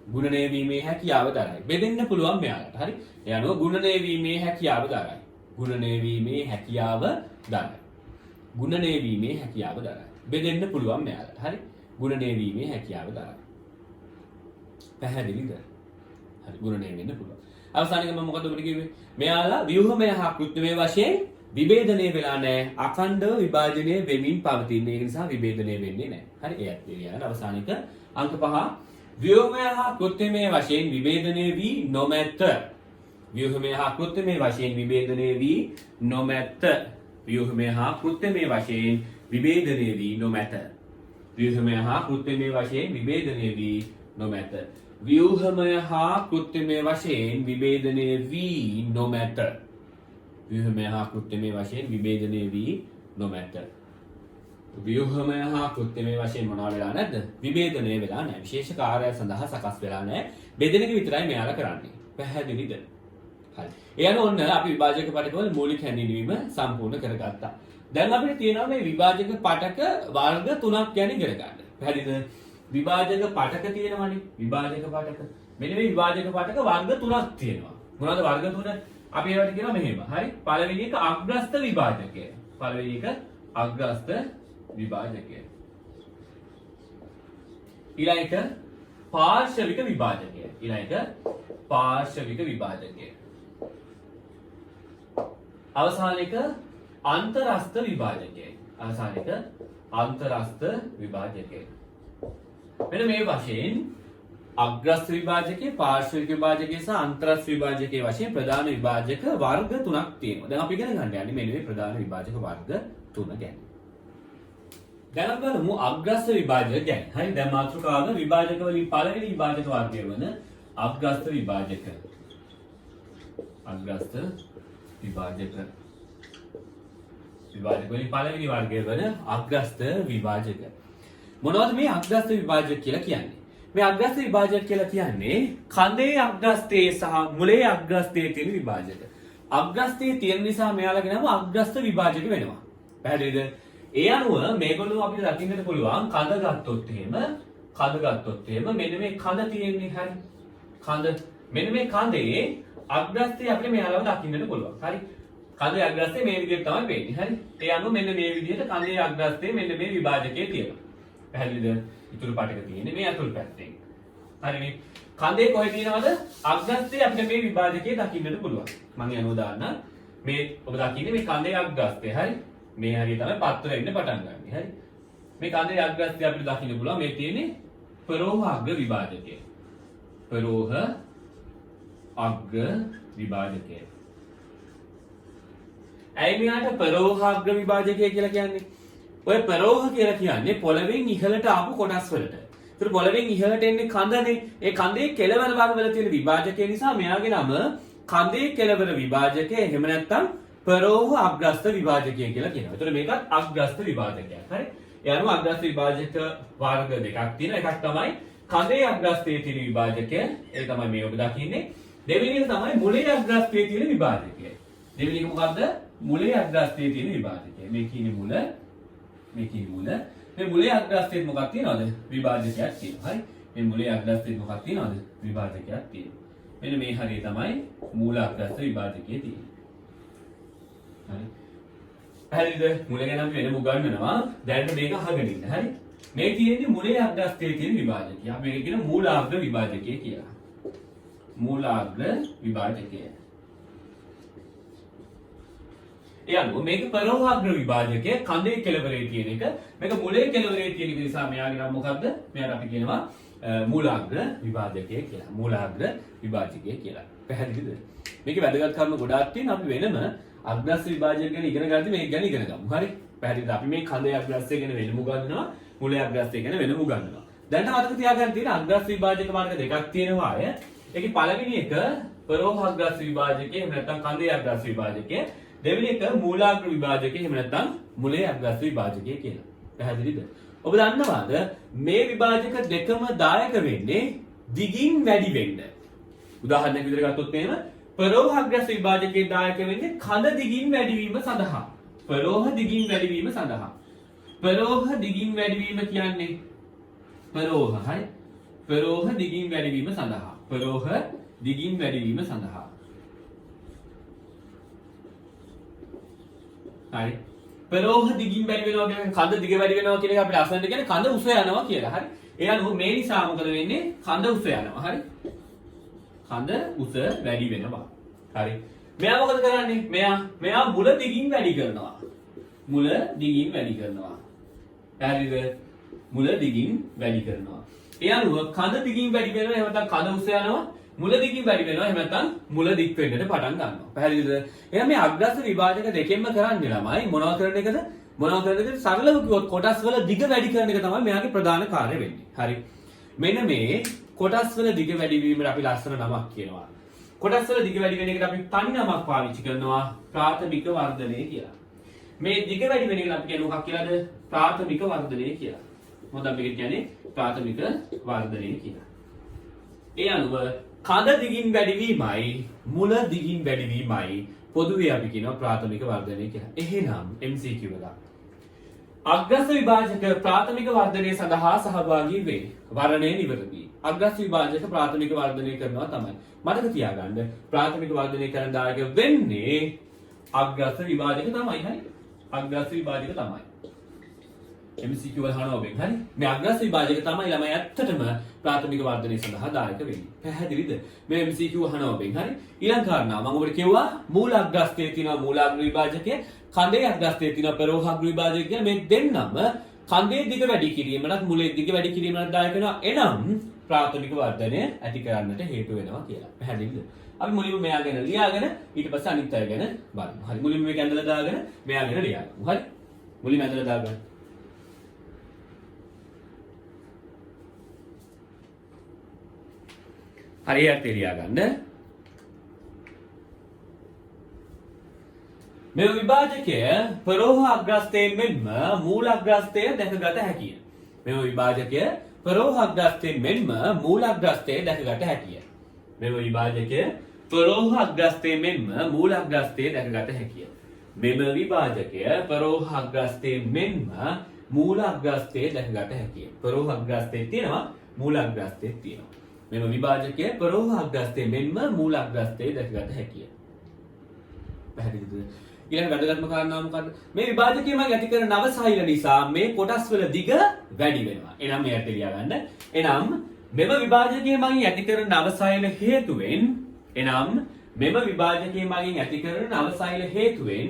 ගුණණය වීමේ හැකියාව දරයි. බෙදෙන්න පුළුවන් මෙයාලට. හරි? ඒ අනුව ගුණණය වීමේ හැකියාව දරයි. බෙදෙන්න පුළුවන් මෙයාලට. හරි? ගුණණය වීමේ හැකියාව දරනවා. පැහැදිලිද? හරි ගුණණය වෙන්න පුළුවන්. අවසානයේ මම මොකද ඔබට කිව්වේ? මෙයාලා ව්‍යුහමය හා කෘත්‍රිමය වශයෙන් විභේදනය වෙලා නැහැ. අඛණ්ඩව විභාජනය වෙමින් පවතින. ඒක නිසා විභේදනය වෙන්නේ නැහැ. හරි ඒත් ඊළඟ අවසානික අංක 5 ව්‍යුහමය හා කෘත්‍රිමය වශයෙන් විභේදනය වී නොමැත. ව්‍යුහමය හා කෘත්‍රිමය වශයෙන් විභේදනය වී නොමැත. ව්‍යුහමය හා කෘත්‍රිමය වශයෙන් විභේදනය වී නොමැත. ව්‍යුහමය හා කෘත්‍රිමය වශයෙන් විභේදනය වී නොමැත. ව්‍යුහමය හා කෘත්‍රිමය වශයෙන් විභේදනය වී නොමැත. ව්‍යුහමය හා කෘත්‍රිමය වශයෙන් විභේදනය වී නොමැත. ව්‍යුහමය හා කෘත්‍රිමය වශයෙන් මොනවා වෙලා නැද්ද? විභේදනය වෙලා නැහැ. විශේෂ කාර්යය සඳහා සකස් වෙලා නැහැ. බෙදෙන එක විතරයි මෙයාලා කරන්නේ. පැහැදිලිද? හරි. ඒ අනුව ඔන්න අපි විභාජක පටකවල මූලික හැඳින්වීම සම්පූර්ණ කරගත්තා. දැන් අපිට තියෙනවා මේ විභාජක පටක වර්ග 3ක් ගැන ඉගෙන ගන්න. පැහැදිලිද? විභාජක පටක තියෙනවනේ. විභාජක පටක. මෙන්න මේ විභාජක පටක වර්ග 3ක් තියෙනවා. මොනවද වර්ග 3? අපි ඒවට කියනවා මෙහෙම. හරි. පළවෙනි එක අග්‍රස්ත විභාජකය. පළවෙනි එක අග්‍රස්ත විභාජකය. ඊළඟ එක පාර්ශවික විභාජකය. ඊළඟ එක පාර්ශවික විභාජකය. අවසාන එක අන්තරස්ත විභාජකය. අවසාන එක අන්තරස්ත විභාජකය. මෙන්න මේ වශයෙන් අග්‍රස්ත විභාජකයේ පාර්ශ්වික විභාජකයේ සහ අන්තරස්ත විභාජකයේ වශයෙන් ප්‍රධාන විභාජක වර්ග 3ක් තියෙනවා. දැන් අපි ඉගෙන ගන්න යන්නේ මෙන්න මේ ප්‍රධාන විභාජක වර්ග 3 ගැන. දැන් අපි බලමු අග්‍රස්ත විභාජක ගැන. හරි දැන් මාතෘකාව විභාජක වලින් පළවෙනි විභාජක වර්ගය වන අග්‍රස්ත විභාජක. අග්‍රස්ත විභාජක. විභාජක වලින් පළවෙනි වර්ගය වන අග්‍රස්ත විභාජක. මොනවද මේ අග්‍රස්ත විභාජක කියලා කියන්නේ? මේ අග්‍රස්ත විභාජක කියලා කියන්නේ කඳේ අග්‍රස්තයේ සහ මුලේ අග්‍රස්තයේ තියෙන විභාජක. අග්‍රස්තයේ තියෙන නිසා මෙයාලා කියනවා අග්‍රස්ත විභාජක වෙනවා. පැහැදිලිද? ඒ අනුව මේගොල්ලෝ අපිට දකින්නට පුළුවන් කඳ ගත්තොත් එහෙම මෙන්න මේ කඳ තියෙන්නේ හරි. කඳ මෙන්න මේ කඳේ අග්‍රස්තය අපිට මෙයාලව දකින්නට පුළුවන්. හරි. කඳේ අග්‍රස්තය මේ විදිහට තමයි වෙන්නේ. හරි. ඒ අනුව මෙන්න මේ විදිහට කඳේ අග්‍රස්තයේ මෙන්න මේ විභාජකයේ තියෙනවා. පැහැදිලිද? ඉතුරු පාටක තියෙන්නේ මේ අතුරු පැත්තෙන්. හරිනේ. කඳේ කොහෙද තියෙනවද? අග්‍රස්තයේ අපිට මේ විභාජකයේ දකින්නට පුළුවන්. මම යනවා දාන්න. මේ ඔබ දකින්නේ මේ කඳේ අග්‍රස්තය. හරි. මේ හරිය තමයි පත්‍ර වෙන්න පටන් ගන්න. හරි. මේ කඳේ අග්‍රස්තය අපිට දකින්න පුළුවන්. මේ තියෙන්නේ පරෝහ අග්‍ර විභාජකය. පරෝහ අග්‍ර විභාජකය. ඇයි මෙයාට පරෝහ අග්‍ර විභාජකය කියලා කියන්නේ? ඔය පරෝහ කියලා කියන්නේ පොළවෙන් ඉහළට ආපු කොටස් වලට. ඒතර පොළවෙන් ඉහළට එන්නේ කඳනේ. ඒ කඳේ කෙළවර භාගවල තියෙන විභාජකය නිසා මෙයාගේ නම කඳේ කෙළවර විභාජකය. එහෙම නැත්නම් පරෝහ අග්‍රස්ත විභාජකය කියලා කියනවා. ඒතර මේකත් අග්‍රස්ත විභාජකයක්. හරි. ඒ අනුව අග්‍රස්ත විභාජක වර්ග දෙකක් තියෙනවා. එකක් තමයි කඳේ අග්‍රස්තයේ තියෙන විභාජකය. ඒ තමයි මේ ඔබ දකින්නේ. දෙවෙනි එක තමයි මුලේ අග්‍රස්තයේ තියෙන විභාජකය. දෙවෙනි එක මොකද්ද? මුලේ අග්‍රස්තයේ තියෙන විභාජකය. මේ කියන්නේ මුල මේ මුලේ අග්‍රස්තයේ මොකක්ද තියෙනවද? විභාජකයක් තියෙනවා. හරි. මේ මුලේ අග්‍රස්තයේ මොකක්ද තියෙනවද? විභාජකයක් තියෙනවා. මෙන්න මේ හරිය තමයි මූල අග්‍රස්ත විභාජකයේ තියෙන්නේ. හරි. පැහැදිලිද? මුල ගැන අපි වෙනම උගන්වනවා. දැන් මේක අහගෙන ඉන්න. හරි. මේ තියෙන්නේ මුලේ අග්‍රස්තයේ තියෙන විභාජකය. අපි මේක කියන මූලාග්‍ර විභාජකය කියලා. මූලාග්‍ර විභාජකය. ඒ අනුව මේක පරෝහාග්‍ර විභාජකය කඳේ කෙළවරේ තියෙන එක. මේක මුලේ කෙළවරේ තියෙන එක නිසා මෙයාගේ නම මොකද්ද? මෙයාට අපි කියනවා මූලාග්‍ර විභාජකය කියලා. මූලාග්‍ර විභාජකය කියලා. පැහැදිලිද? මේකේ වැදගත් කරුණු ගොඩාක් තියෙනවා. අපි වෙනම අග්‍රස්ත විභාජක ගැන ඉගෙන ගන්න මේක ගැන ඉගෙන ගමු. හරි? පැහැදිලිද? අපි මේ කඳේ අග්‍රස්තය ගැන වෙනම උගන්වනවා. මුලේ අග්‍රස්තය ගැන වෙනම උගන්වනවා. දැන් මතක තියාගන්න තියෙන අග්‍රස්ත විභාජක මාර්ග දෙකක් තියෙනවා අය. ඒකේ පළවෙනි එක පරෝහාග්‍රස්ත විභාජකය එහෙම නැත්නම් කඳේ අග්‍රස්ත විභාජකය. දෙවෙනි එක මූලාග්‍ර විභාජකය එහෙම නැත්නම් මුලේ අග්‍රස්ත විභාජකය කියලා. පැහැදිලිද? ඔබ දන්නවාද මේ විභාජක දෙකම දායක වෙන්නේ දිගින් වැඩි වෙන්න. උදාහරණයක් විදිහට ගත්තොත් එහෙම පරෝහ අග්‍රස්ත විභාජකයේ දායක වෙන්නේ කඳ දිගින් වැඩි වීම සඳහා. පරෝහ දිගින් වැඩි වීම සඳහා. පරෝහ දිගින් වැඩි වීම කියන්නේ පරෝහ හරි. පරෝහ දිගින් වැඩි වීම සඳහා. පරෝහ දිගින් වැඩි වීම සඳහා. හරි. පෙරෝහ දිගින් වැඩි වෙනවා කියන්නේ කඳ දිග වැඩි වෙනවා කියන එක අපිට අසන්න කියන්නේ කඳ උස යනවා කියලා. හරි. ඒ අනුව මේ නිසා මොකද වෙන්නේ? කඳ උස යනවා. හරි. කඳ උස වැඩි වෙනවා. හරි. මෙයා මොකද කරන්නේ? මෙයා මුල දිගින් වැඩි කරනවා. මුල දිගින් වැඩි කරනවා. හරිද? මුල දිගින් වැඩි කරනවා. ඒ අනුව කඳ දිගින් වැඩි වෙනවා. එහෙම නැත්නම් කඳ උස යනවා. මුල දිගින් වැඩි වෙනවා. එහෙම නැත්නම් මුල දික් වෙන්නට පටන් ගන්නවා. පැහැදිලිද? එහෙනම් මේ අග්‍රස්ත විභාජක දෙකෙන්ම කරන්නේ ළමයි මොනවා කරන එකද? මොනවා කරන එකද? සරලව කිව්වොත් කොටස් වල දිග වැඩි කරන එක තමයි මෙයාගේ ප්‍රධාන කාර්යය වෙන්නේ. හරි. මෙන්න මේ කොටස් වල දිග වැඩි වීමට අපි ලස්සන නමක් කියනවා. කොටස් වල දිග වැඩි වෙන එකට අපි තනි නමක් පාවිච්චි කරනවා ප්‍රාථමික වර්ධනය කියලා. මේ දිග වැඩි වෙන එකට අපි කියන්නේ මොකක් කියලාද? ප්‍රාථමික වර්ධනය කියලා. මොකද අපි කියන්නේ ප්‍රාථමික වර්ධනය කියලා. ඒ අනුව කඳ දිගින් වැඩි වීමයි මුල දිගින් වැඩි වීමයි පොදුවේ අපි කියනවා ප්‍රාථමික වර්ධනය කියලා. එහෙනම් MCQ එක. අග්‍රස්ත විභාජක ප්‍රාථමික වර්ධනය සඳහා සහභාගී වේ. වර්ණය නිවැරදි. අග්‍රස්ත විභාජක ප්‍රාථමික වර්ධනය කරනවා තමයි. මතක තියාගන්න ප්‍රාථමික වර්ධනය කරන දායක වෙන්නේ අග්‍රස්ත විභාජක තමයි. හරි. අග්‍රස්ත විභාජක තමයි. MCQ වල අහනවා ඔබෙන්. හරි. මේ අග්‍රස්ත විභාජක තමයි ළමයි ඇත්තටම ප්‍රාථමික වර්ධනය සඳහා දායක වෙන්නේ. පැහැදිලිද? මේ MCQ අහනවා ඔබෙන්. හරි. ඊළඟ කාරණාව මම ඔබට කිව්වා මූල අග්‍රස්තයේ තියෙනවා මූලාග්‍ර විභාජකය, කඳේ අග්‍රස්තයේ තියෙනවා පෙරෝහාග්‍ර විභාජකය කියලා මේ දෙන්නම කඳේ දිග වැඩි කිරීමකට මුලේ දිග වැඩි කිරීමකට දායක වෙනවා. එනම් ප්‍රාථමික වර්ධනය ඇති කරන්නට හේතු වෙනවා කියලා. පැහැදිලිද? අපි මුලින්ම මෙයා ගැන ලියාගෙන ඊට පස්සේ අනිත් අය ගැන බලමු. හරි. මුලින්ම මේක ඇඳලා දාගෙන මෙයා ගැන ලියගමු. හරි. මුලින්ම ඇඳලා දාගන්න. හරියට ලියා ගන්න. මේ විභාජකය පරෝහ අග්‍රස්තයෙන් මෙන්ම මූල අග්‍රස්තය දැකගත හැකිය. මේ විභාජකය පරෝහ අග්‍රස්තයෙන් මෙන්ම මූල අග්‍රස්තය දැකගත හැකිය. මේ විභාජකය පරෝහ අග්‍රස්තයෙන් මෙන්ම මූල අග්‍රස්තය දැකගත හැකිය. මෙම විභාජකය පරෝහ අග්‍රස්තයෙන් මෙන්ම මූල අග්‍රස්තය දැකගත හැකිය. පරෝහ අග්‍රස්තයේ තියෙනවා මූල අග්‍රස්තයේ තියෙනවා. මෙම විභාජකය පරෝහ අග්‍රස්තයේ මෙන්ම මූල අග්‍රස්තයේ දැකගත හැකිය. පැහැදිලිද? ඊළඟ වැදගත්ම කාරණාව මොකද්ද? මේ විභාජකය මග ඇති කරන නව සෛල නිසා මේ කොටස් වල දිග වැඩි වෙනවා. එනම් මෙයට ලියා ගන්න. එනම් මෙම විභාජකය මගින් ඇති කරන නව සෛල හේතුවෙන් එනම් මෙම විභාජකය මගින් ඇති කරන නව සෛල හේතුවෙන්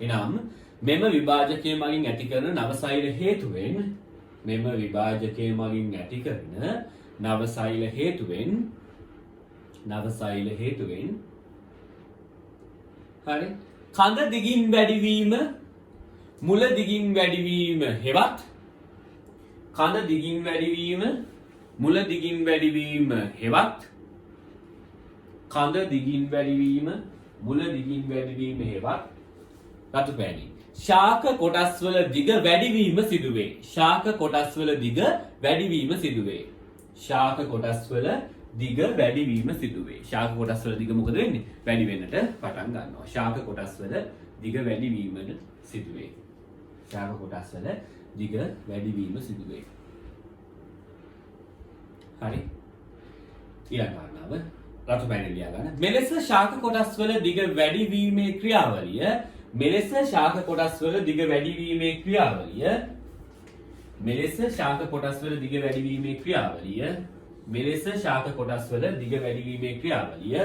එනම් මෙම විභාජකය මගින් ඇති කරන නව සෛල හේතුවෙන් මෙම විභාජකය මගින් ඇති කරන නව සෛල හේතුවෙන් හරි කඳ දිගින් වැඩිවීම මුල දිගින් වැඩිවීම හෙවත් කඳ දිගින් වැඩිවීම මුල දිගින් වැඩිවීම හෙවත් කඳ දිගින් වැඩිවීම මුල දිගින් වැඩිවීම හෙවත් රතු පෑනි ශාක කොටස්වල දිග වැඩිවීම සිදුවේ. ශාක කොටස්වල දිග වැඩිවීම සිදුවේ. ශාක කොටස්වල දිග වැඩිවීම සිදුවේ. ශාක කොටස්වල දිග මොකද වෙන්නේ? වැඩි වෙන්නට පටන් ගන්නවා. ශාක කොටස්වල දිග වැඩිවීමට සිදුවේ. ශාක කොටස්වල දිග වැඩිවීම සිදුවේ. හරි. ඊළඟ කාරණාව රතු පැනල ලියා ගන්න. මෙලෙස ශාක කොටස්වල දිග වැඩිවීමේ ක්‍රියාවලිය මෙලෙස ශාක කොටස්වල දිග වැඩිවීමේ ක්‍රියාවලිය මෙලෙස ශාක කොටස්වල දිග වැඩිවීමේ ක්‍රියාවලිය මෙලෙස ශාක කොටස්වල දිග වැඩිවීමේ ක්‍රියාවලිය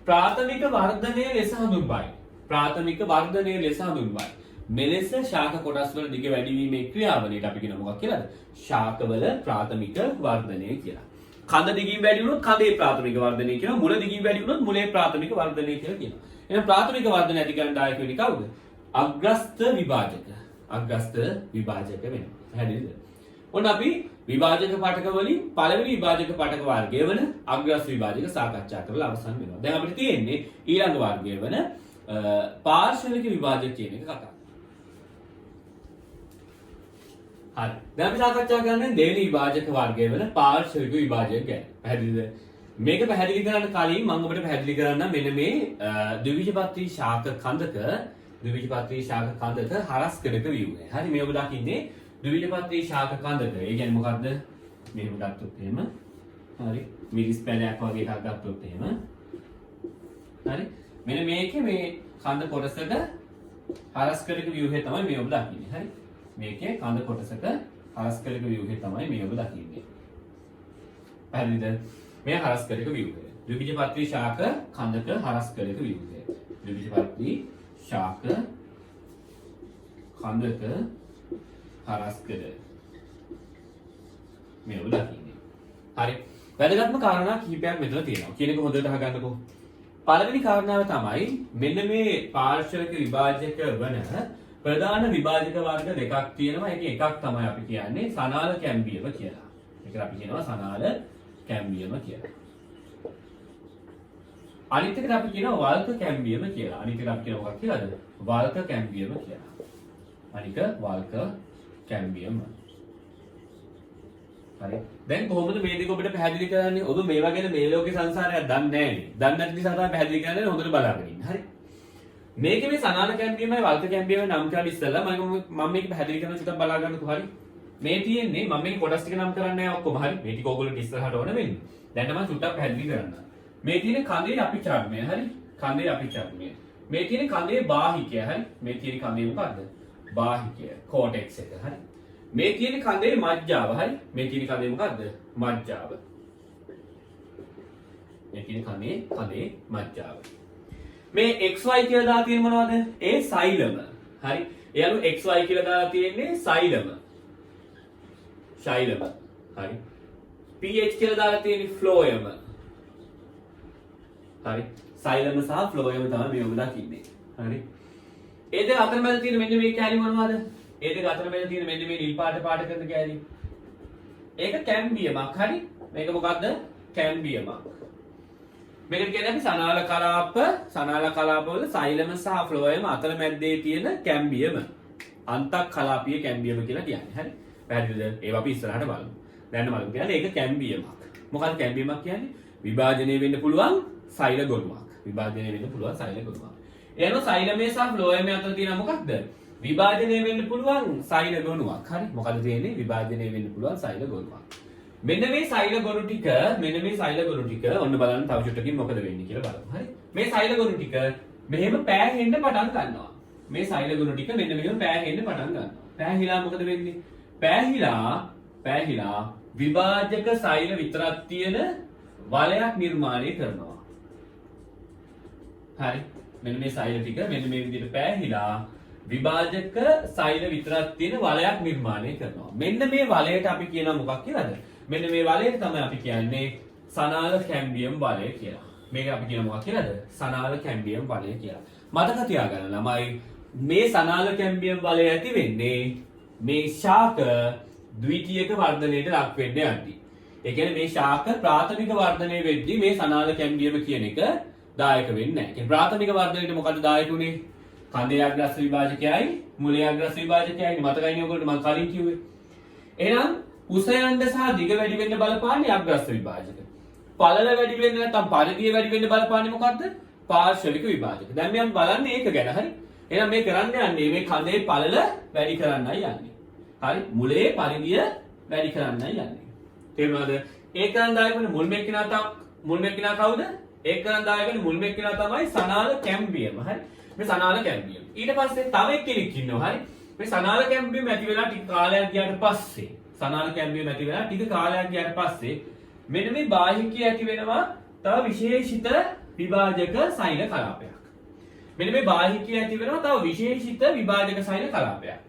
ප්‍රාථමික වර්ධනය ලෙස හඳුන්වයි. ප්‍රාථමික වර්ධනය ලෙස හඳුන්වයි. මෙලෙස ශාක කොටස්වල දිග වැඩිවීමේ ක්‍රියාවලියට අපි කියන මොකක් කියලාද? ශාකවල ප්‍රාථමික වර්ධනය කියලා. කඳ දිගින් වැඩි වුණොත් කඳේ ප්‍රාථමික වර්ධනය කියනවා. මුල දිගින් වැඩි වුණොත් මුලේ ප්‍රාථමික වර්ධනය කියලා කියනවා. එහෙනම් ප්‍රාථමික වර්ධනය ඇති කරන දායක වෙන්නේ කවුද? අග්‍රස්ත විභාජක. අග්‍රස්ත විභාජක වෙනවා. පැහැදිලිද? ඔන්න අපි විභාජක පාඨක වලින් පළවෙනි විභාජක පාඨක වර්ගය වන අග්‍රස්ත විභාජක සාකච්ඡා කරලා අවසන් වෙනවා. දැන් අපිට තියෙන්නේ ඊළඟ වර්ගය වන පාර්ශ්වික විභාජක කියන එක කතා. හරි. දැන් අපි සාකච්ඡා කරන්නේ දෙවෙනි විභාජක වර්ගය වන පාර්ශ්වික විභාජක ගැන. පැහැදිලිද? මේක පැහැදිලි කරන්න කලින් මම ඔබට පැහැදිලි කරන්න මෙන්න මේ ද්විබීජපත්‍රී ශාක කඳක හරස් කඩක view එක. හරි මේ ඔබ දකින්නේ ද්විබීජපත්‍රී ශාක කඳක. ඒ කියන්නේ මොකද්ද? මෙහෙම ගත්තොත් එහෙම. හරි. මිරිස් පැලයක් වගේ එකක් ගත්තොත් එහෙම. හරි. මෙන්න මේකේ මේ කඳ කොටසක හරස්කලක ව්‍යුහය තමයි මේ ඔබ දකින්නේ. හරි. මේකේ කඳ කොටසක හරස්කලක ව්‍යුහය තමයි මේ ඔබ දකින්නේ. පැහැදිලිද? මේ හරස්කලක ව්‍යුහය. ද්විබීජපත්‍රී ශාක කඳක හරස්කලක ව්‍යුහය. ද්විබීජපත්‍රී ශාක කඳක හරස්කල මේ ඔබ දකින්නේ. හරි. වැදගත්ම කාරණා කිහිපයක් මෙතන තියෙනවා. කියන එක හොඳට අහගන්නකෝ. පළවෙනි කාරණාව තමයි මෙන්න මේ පාර්ශ්වික විභාජක වන ප්‍රධාන විභාජක වර්ග දෙකක් තියෙනවා. ඒකේ එකක් තමයි අපි කියන්නේ සනාල කැම්බියම කියලා. ඒකට අපි කියනවා සනාල කැම්බියම කියලා. අනිත් එකට අපි කියනවා වල්ක කැම්බියම කියලා. අනිත් එකට අපි කියනවා මොකක්ද කියලාද? වල්ක කැම්බියම කියලා. අනික වල්ක කැම්බියම. හරි. දැන් කොහොමද මේ දෙක ඔබට පැහැදිලි කරන්නේ? ඔබ මේවා ගැන මේ ලෝකේ සංසාරයක් දන්නේ නැහැ නේ. දන්නේ නැති නිසා තමයි පැහැදිලි කරන්නේ හොඳට බලාගෙන ඉන්න. හරි. මේකේ මේ සනාල කැම්බියමයි වල්ක කැම්බියමයි නම් කරලා ඉස්සෙල්ලා මම මේක පැහැදිලි කරන චුට්ටක් බලා ගන්නකෝ. හරි. මේ තියෙන්නේ මම මේ කොටස් ටික නම් කරන්නේ නැහැ ඔක්කොම. හරි. මේ ටික ඕගොල්ලෝ ඉස්සරහට ඕන වෙන්නේ. දැන් තමයි චුට්ටක් පැහැදිලි කරන්න. මේ තියෙන්නේ කඳේ අපිචර්මය. හරි. කඳේ අපිචර්මය. මේ තියෙන්නේ කඳේ බාහිකය. හරි. මේ තියෙන්නේ කඳේ මොකද්ද? බාහිකය. කෝටෙක්ස් එක. හරි. මේ තියෙන කඳේ මජ්ජාව. හරි. මේ තියෙන කඳේ මොකද්ද? මජ්ජාව. මේ තියෙන කඳේ මජ්ජාව. මේ XY කියලා දාලා තියෙන මොනවද? ඒ සෛලම. හරි. ඒ අනුව XY කියලා දාලා තියෙන්නේ සෛලම. ශෛලම. හරි. PH කියලා දාලා තියෙන්නේ ෆ්ලෝයම. හරි. සෛලම සහ ෆ්ලෝයම තමයි මේ ඔබ දකින්නේ. හරි. ඒ දෙක අතරමැද තියෙන මෙන්න මේ කැලි මොනවද? ඒ දෙක අතරමැද තියෙන මෙන්න මේ නිල් පාට කරන කැලි. ඒක කැම්බියමක්. හරි. මේක මොකද්ද? කැම්බියමක්. මේකට කියන්නේ අපි සනාල කලාප වල සෛලම සහ ෆ්ලෝයම අතරමැද්දේ තියෙන කැම්බියම. අන්තක් කලාපීය කැම්බියම කියලා කියන්නේ. හරි. පැහැදිලිද? ඒවා අපි ඉස්සරහට බලමු. දැන් බලමු. කියන්නේ ඒක කැම්බියමක්. මොකක්ද කැම්බියමක් කියන්නේ? විභාජනය වෙන්න පුළුවන් සෛල ගොනුවක්. විභාජනය වෙන්න පුළුවන් සෛල ගොනුවක්. ඒ අනුව සෛලමේ සහ ෆ්ලෝයමේ අතර තියෙන මොකක්ද? විභාජනය වෙන්න පුළුවන් සෛල ගොනුවක්. හරි. මොකද තියෙන්නේ? විභාජනය වෙන්න පුළුවන් සෛල ගොනුවක්. මෙන්න මේ සෛල ගොනු ටික ඔන්න බලන්න තව චුට්ටකින් මොකද වෙන්නේ කියලා බලමු. හරි. මේ සෛල ගොනු ටික මෙහෙම පෑහෙන්න පටන් ගන්නවා. මේ සෛල ගොනු ටික මෙන්න මෙහෙම පෑහෙන්න පටන් ගන්නවා. පෑහිලා මොකද වෙන්නේ? පෑහිලා විභාජක සෛල විතරක් තියෙන වලයක් නිර්මාණය කරනවා. හරි. මෙන්න මේ සෛල ටික මෙන්න මේ විදිහට පෑහිලා විභාජක සෛල විතරක් තියෙන වලයක් නිර්මාණය කරනවා. මෙන්න මේ වලයට අපි කියනවා මොකක් කියලාද? මෙන්න මේ වලයට තමයි අපි කියන්නේ සනාල කැම්බියම් වලය කියලා. මේක අපි කියනවා මොකක් කියලාද? සනාල කැම්බියම් වලය කියලා. මතක තියාගන්න ළමයි මේ සනාල කැම්බියම් වලය ඇති වෙන්නේ මේ ශාක ද්විතීයක වර්ධනයට ලක් වෙන්න යද්දී. ඒ කියන්නේ මේ ශාක ප්‍රාථමික වර්ධනය වෙද්දී මේ සනාල කැම්බියම කියන එක දායක වෙන්නේ නැහැ. ඒ ප්‍රාථමික වර්ධනයට මොකද දායක උනේ? කඳේ අග්‍රස්ත විභාජකයයි මුලේ අග්‍රස්ත විභාජකයයි මතකයිනේ ඔයගොල්ලෝ මම කලින් කිව්වේ. එහෙනම් උස යන්න සහ දිග වැඩි වෙන්න බලපාන්නේ අග්‍රස්ත විභාජක. පළල වැඩි වෙන්න නැත්නම් පරිධිය වැඩි වෙන්න බලපාන්නේ මොකද්ද? පාර්ශ්වික විභාජක. දැන් මම බලන්නේ ඒක ගැන. හරි. එහෙනම් මේ කරන්න යන්නේ මේ කඳේ පළල වැඩි කරන්නයි යන්නේ. හරි. මුලේ පරිධිය වැඩි කරන්නයි යන්නේ. තේරුණාද? ඒක කරන් දායක වෙන මුල් මෙක්කිනා කවුද? ඒක කරන් දායක වෙන මුල් මෙක්කිනා තමයි සනාල කැම්බියම. හරි. මේ සනාල කැම්බියම. ඊට පස්සේ තව එක්කෙනෙක් ඉන්නවා. හරි. මේ සනාල කැම්බියම ඇති වෙලා ටික කාලයක් ගියාට පස්සේ මෙන්න මේ බාහිකයේ ඇති වෙනවා තව විශේෂිත විභාජක සෛල කලාපයක්. මෙන්න මේ බාහිකයේ ඇති වෙනවා තව විශේෂිත විභාජක සෛල කලාපයක්.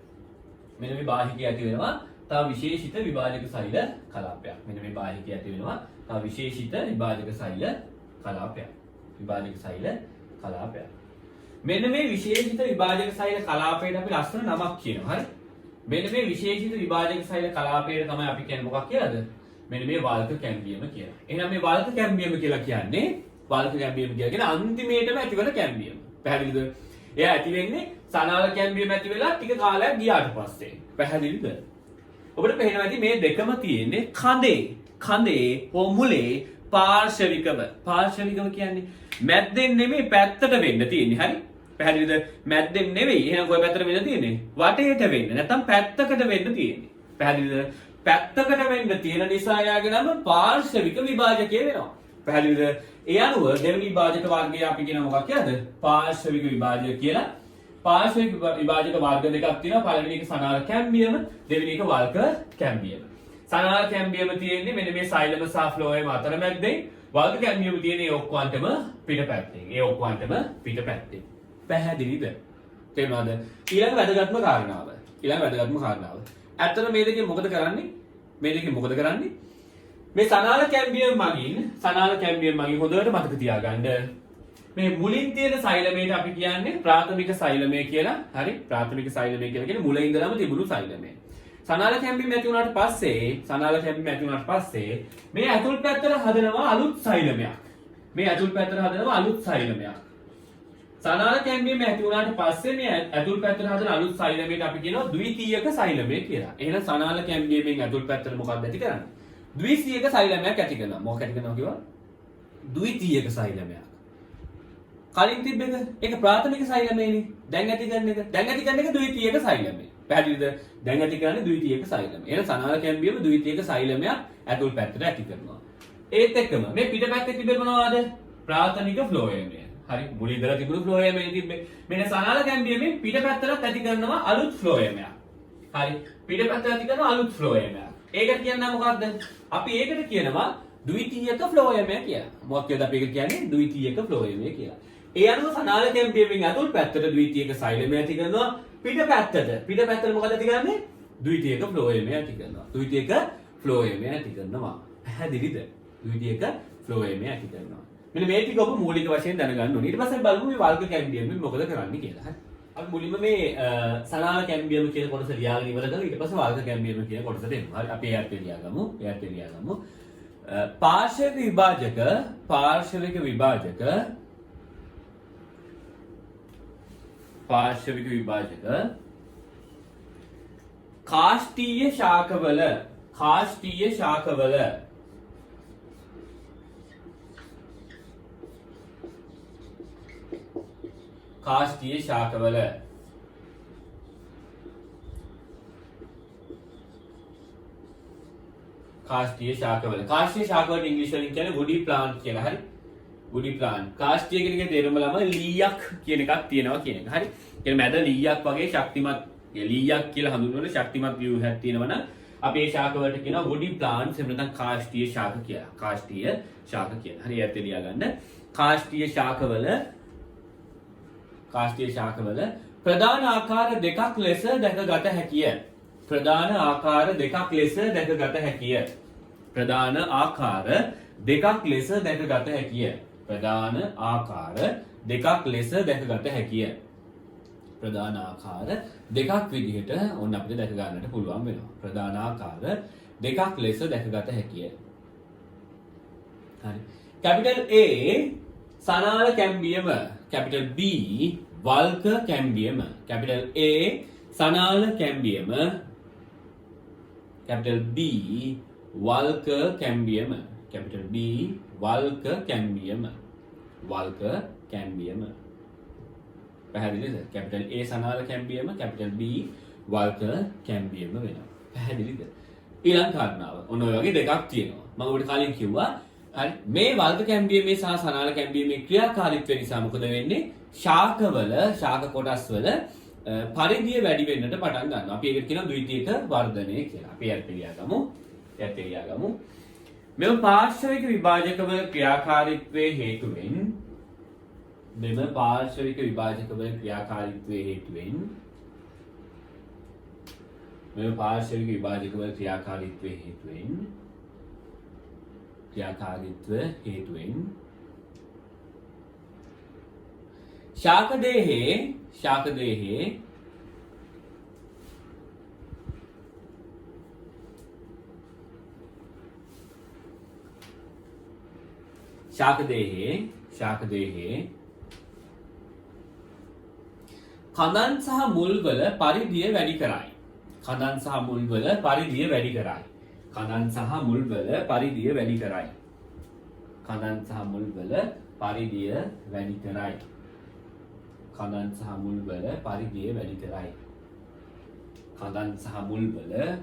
මෙන්න මේ බාහිකයේ ඇති වෙනවා තව විශේෂිත විභාජක සෛල කලාපයක්. මෙන්න මේ බාහිකයේ ඇති වෙනවා තව විශේෂිත විභාජක සෛල කලාපයක්. මෙන්න මේ විශේෂිත විභාජක සෛල කලාපයට අපි ලස්සන නමක් කියනවා. හරි. මෙන්න මේ විශේෂිත විභාජක සෛල කලාපයට තමයි අපි කියන්නේ මොකක් කියලාද? මෙන්න මේ වල්ක කැම්බියම කියලා. එහෙනම් මේ වල්ක කැම්බියම කියලා කියන්නේ අන්තිමේටම ඇතිවන කැම්බියම. පැහැදිලිද? එයා ඇති වෙන්නේ සනාල කැම්බියම ඇති වෙලා ටික කාලයක් ගියාට පස්සේ. පැහැදිලිද? ඔබට පේනවා ඇති මේ දෙකම තියෙන්නේ කඳේ හෝ මුලේ පාර්ශවිකව. පාර්ශවිකව කියන්නේ මැද්දෙන් නෙමෙයි පැත්තට වෙන්න තියෙන්නේ. හරි? පැහැදිලිද? මැද්දෙන් නෙවෙයි. එහෙනම් කොයි පැත්තට වෙන්න තියෙන්නේ? වටේට වෙන්න. නැත්නම් පැත්තකට වෙන්න තියෙන්නේ. පැහැදිලිද? පැත්තකට වෙන්න තියෙන නිසා යාගේ නම පාර්ශවික විභාජකය වෙනවා. පැහැදිලිද? ඒ අනුව දෙවෙනි විභාජක වර්ගය අපි කියන මොකක් කියලාද? පාර්ශවික විභාජක කියලා පාර්ශ්වික විභාජක වර්ග දෙකක් තියෙනවා. පළවෙනි එක සනාල කැම්බියම, දෙවෙනි එක වල්ක කැම්බියම. සනාල කැම්බියම තියෙන්නේ මෙන්න මේ සෛලම සහ ෆ්ලෝයම අතරමැද්දේ. වල්ක කැම්බියම තියෙන්නේ ඒ ඔක්කොන්ටම පිටපැත්තෙන්. ඒ ඔක්කොන්ටම පිටපැත්තෙන්. පැහැදිලිද? තේරුණාද? ඊළඟ වැදගත්ම කාරණාව. ඇත්තට මේ දෙකෙන් මොකද කරන්නේ? මේ සනාල කැම්බියම මගින් හොඳට මතක තියාගන්න. මේ මුලින් තියෙන සෛලමයට අපි කියන්නේ ප්‍රාථමික සෛලමය කියලා. හරි? ප්‍රාථමික සෛලමය කියලා කියන්නේ මුල ඉඳලම තිබුණු සෛලමය. සනාල කැම්බියම ඇති වුණාට පස්සේ මේ ඇතුල් පැත්තට හදනවා අලුත් සෛලමයක්. සනාල කැම්බියම ඇති වුණාට පස්සේ මේ ඇතුල් පැත්තට හදන අලුත් සෛලමයට අපි කියනවා ද්විතීයක සෛලමය කියලා. එහෙනම් සනාල කැම්බියමෙන් ඇතුල් පැත්තට මොකක්ද ඇති කරන්නේ? ද්විතීයක සෛලමයක් ඇති කරනවා. මොකක් ඇති කරනවා කිව්වා? ද්විතීයක සෛලමයක්. කලින් තිබ්බ එක ප්‍රාථමික සෛලමයනේ. දැන් ඇති කරන එක ද්විතීයක සෛලමය. පැහැදිලිද? දැන් ඇති කරන්නේ ද්විතීයක සෛලමය. එහෙනම් සනාල කැම්බියම ද්විතීයක සෛලමයක් ඇතුල් පැත්තට ඇති කරනවා. ඒත් එක්කම මේ පිටපැත්තේ තිබෙන්නේ මොනවද? ප්‍රාථමික ෆ්ලෝයමය. හරි, මුලින් ඉඳලා තිබුණු ෆ්ලෝයමය තිබ්බේ. මෙන්න සනාල කැම්බියමෙන් පිටපැත්තට ඇති කරනවා අලුත් ෆ්ලෝයමයක්. හරි, පිටපැත්තට ඇති කරනවා අලුත් ෆ්ලෝයමයක්. ඒකට කියන්නේ මොකක්ද? අපි ඒකට කියනවා ද්විතීයක ෆ්ලෝයමය කියලා. මොකක්ද අපි ඒකට කියන්නේ? ද්විතීයක ෆ්ලෝයමය කියලා. ඒ අනුව සනාල කැම්බියමෙන් ඇතුල් පැත්තට ද්විතීයක සෛලමය ඇති කරනවා. පිටපැත්තට මොකද ඇති කරන්නේ? ද්විතීයක ෆ්ලෝයමය ඇති කරනවා. පැහැදිලිද? ද්විතීයක ෆ්ලෝයමය ඇති කරනවා. මෙන්න මේ ටික ඔබ මූලික වශයෙන් දැනගන්න ඕනේ. ඊට පස්සේ බලමු මේ වර්ග කැම්බියමෙන් මොකද කරන්නේ කියලා. හරි. අපි මුලින්ම මේ සනාල කැම්බියම කියන කොටස ලියාගෙන ඉවර කරලා ඊට පස්සේ වර්ග කැම්බියම කියන කොටසට එමු. හරි. අපි එයාට ලියාගමු. පාර්ශ්වික විභාජක කාෂ්ඨීය ශාකවල කාෂ්ඨීය ශාකවල ඉංග්‍රීසි වලින් කියන්නේ woody plant කියලා. හරි, woody plant. කාෂ්ඨීය කියන එකේ තේරුම ළම ලීයක් කියන එකක් තියෙනවා කියන එක. හරි, කියන්නේ මැද ලීයක් වගේ ශක්තිමත් ලීයක් කියලා හඳුන්වන ශක්තිමත් ව්‍යුහයක් තියෙනවා නම් අපි ඒ ශාක වලට කියනවා woody plants. එහෙම නැත්නම් කාෂ්ඨීය ශාක කියලා. හරි, ඒත් එලියා ගන්න. කාෂ්ඨීය ශාකවල ප්‍රධාන ආකාර දෙකක් ලෙස දැකගත හැකිය. ප්‍රධාන ආකාර දෙකක් ලෙස දැකගත හැකිය. ප්‍රධාන ආකාර දෙකක් විදිහට ඔන්න අපිට දැක ගන්නට පුළුවන් වෙනවා. ප්‍රධාන ආකාර දෙකක් ලෙස දැකගත හැකිය. හරි. capital A සනාල කැම්බියම, capital B වල්ක කැම්බියම. capital A සනාල කැම්බියම, capital B වල්ක කැම්බියම. capital B වල්ක කැම්බියම. පැහැදිලිද? capital A සනාල කැම්බියම, capital B වල්ක කැම්බියම වෙනවා. පැහැදිලිද? ඊළඟ කාරණාව ඔන්න ඔය වගේ දෙකක් තියෙනවා. මම ඔබට කලින් කිව්වා. හරි, මේ වල්ක කැම්බියමේ සහ සනාල කැම්බියමේ ක්‍රියාකාරීත්වය නිසා මොකද වෙන්නේ? ශාක කොටස් වල පරිධිය වැඩි වෙන්නට පටන් ගන්නවා. අපි ඒකට කියනවා ද්විතීයක වර්ධනය කියලා. අපි ඒත් එළියාගමු. මෙම පාර්ශ්වික විභාජකවල ක්‍රියාකාරීත්වයේ හේතුවෙන් ශාක දේහේ කඳන් සහ මුල්වල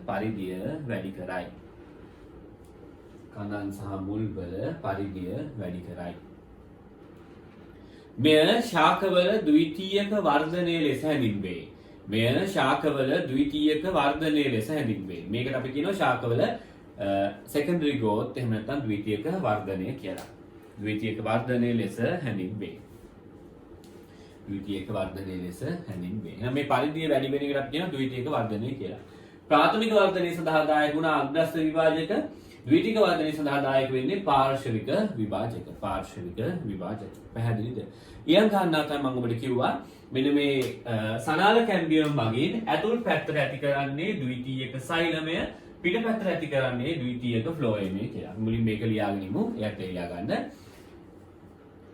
පරිධිය වැඩි කරයි. කඳන් සහ මුල්වල පරිධිය වැඩි කරයි. මෙය ශාකවල ද්විතීයක වර්ධනය ලෙස හැඳින්වේ. මෙය ශාකවල ද්විතීයක වර්ධනය ලෙස හැඳින්වේ. මේකට අපි කියනවා ශාකවල secondary growth එහෙම නැත්නම් ද්විතීයක වර්ධනය කියලා. ද්විතීයක වර්ධනය ලෙස හැඳින්වේ. ද්විතීයක වර්ධනය ලෙස හැඳින්වේ. එහෙනම් මේ පරිධිය වැඩි වෙන එකට අපි කියනවා ද්විතීයක වර්ධනය කියලා. ප්‍රාථමික වර්ධනය සඳහා දායක වුණ අග්‍රස්ත විභාජක ද්විතීයික වර්ධනය සඳහා දායක වෙන්නේ පාර්ශවික විභාජක. පාර්ශවික විභාජක. පැහැදිලිද? ඊයන් ගන්නා තමයි මම ඔබට කිව්වා මෙන්න මේ සනාල කැම්බියම් මගින් ඇතුල් පැත්තට ඇති කරන්නේ ද්විතීයික සෛලමය, පිට පැත්තට ඇති කරන්නේ ද්විතීයික ෆ්ලෝයමය කියලා. මුලින් මේක ලියාගෙන ඉමු. එයත් ලියා ගන්න.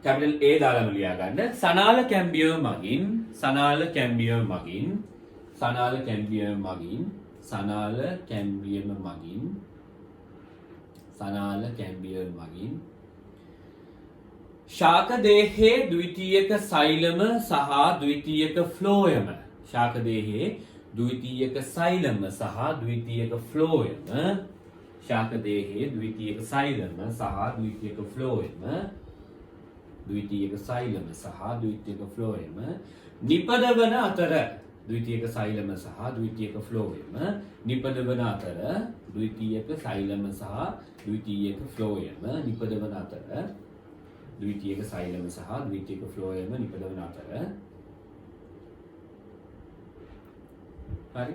කැපිටල් A දාලාම ලියා ගන්න. සනාල කැම්බියම් මගින් සනාල කැම්බියම් මගින් සනාල කැම්බියම් මගින් සනාල කැම්බියම් මගින් සනාල කැම්බියම් මගින් ශාක දේහයේ ද්විතීයික සෛලම සහ ද්විතීයික ෆ්ලෝයම ශාක දේහයේ ද්විතීයික සෛලම සහ ද්විතීයික ෆ්ලෝයම ශාක දේහයේ ද්විතීයික සෛලම සහ ද්විතීයික ෆ්ලෝයම ද්විතීයික සෛලම සහ ද්විතීයික ෆ්ලෝයම නිපදවන අතර ද්විතීයික සෛලම සහ ද්විතීයික ෆ්ලෝයම නිපදවන අතර ද්විතීයික සෛලම සහ ද්විතීයික ෆ්ලෝයම නිපදවන අතර ද්විතීයික සෛලම සහ ද්විතීයික ෆ්ලෝයම නිපදවන අතර හරි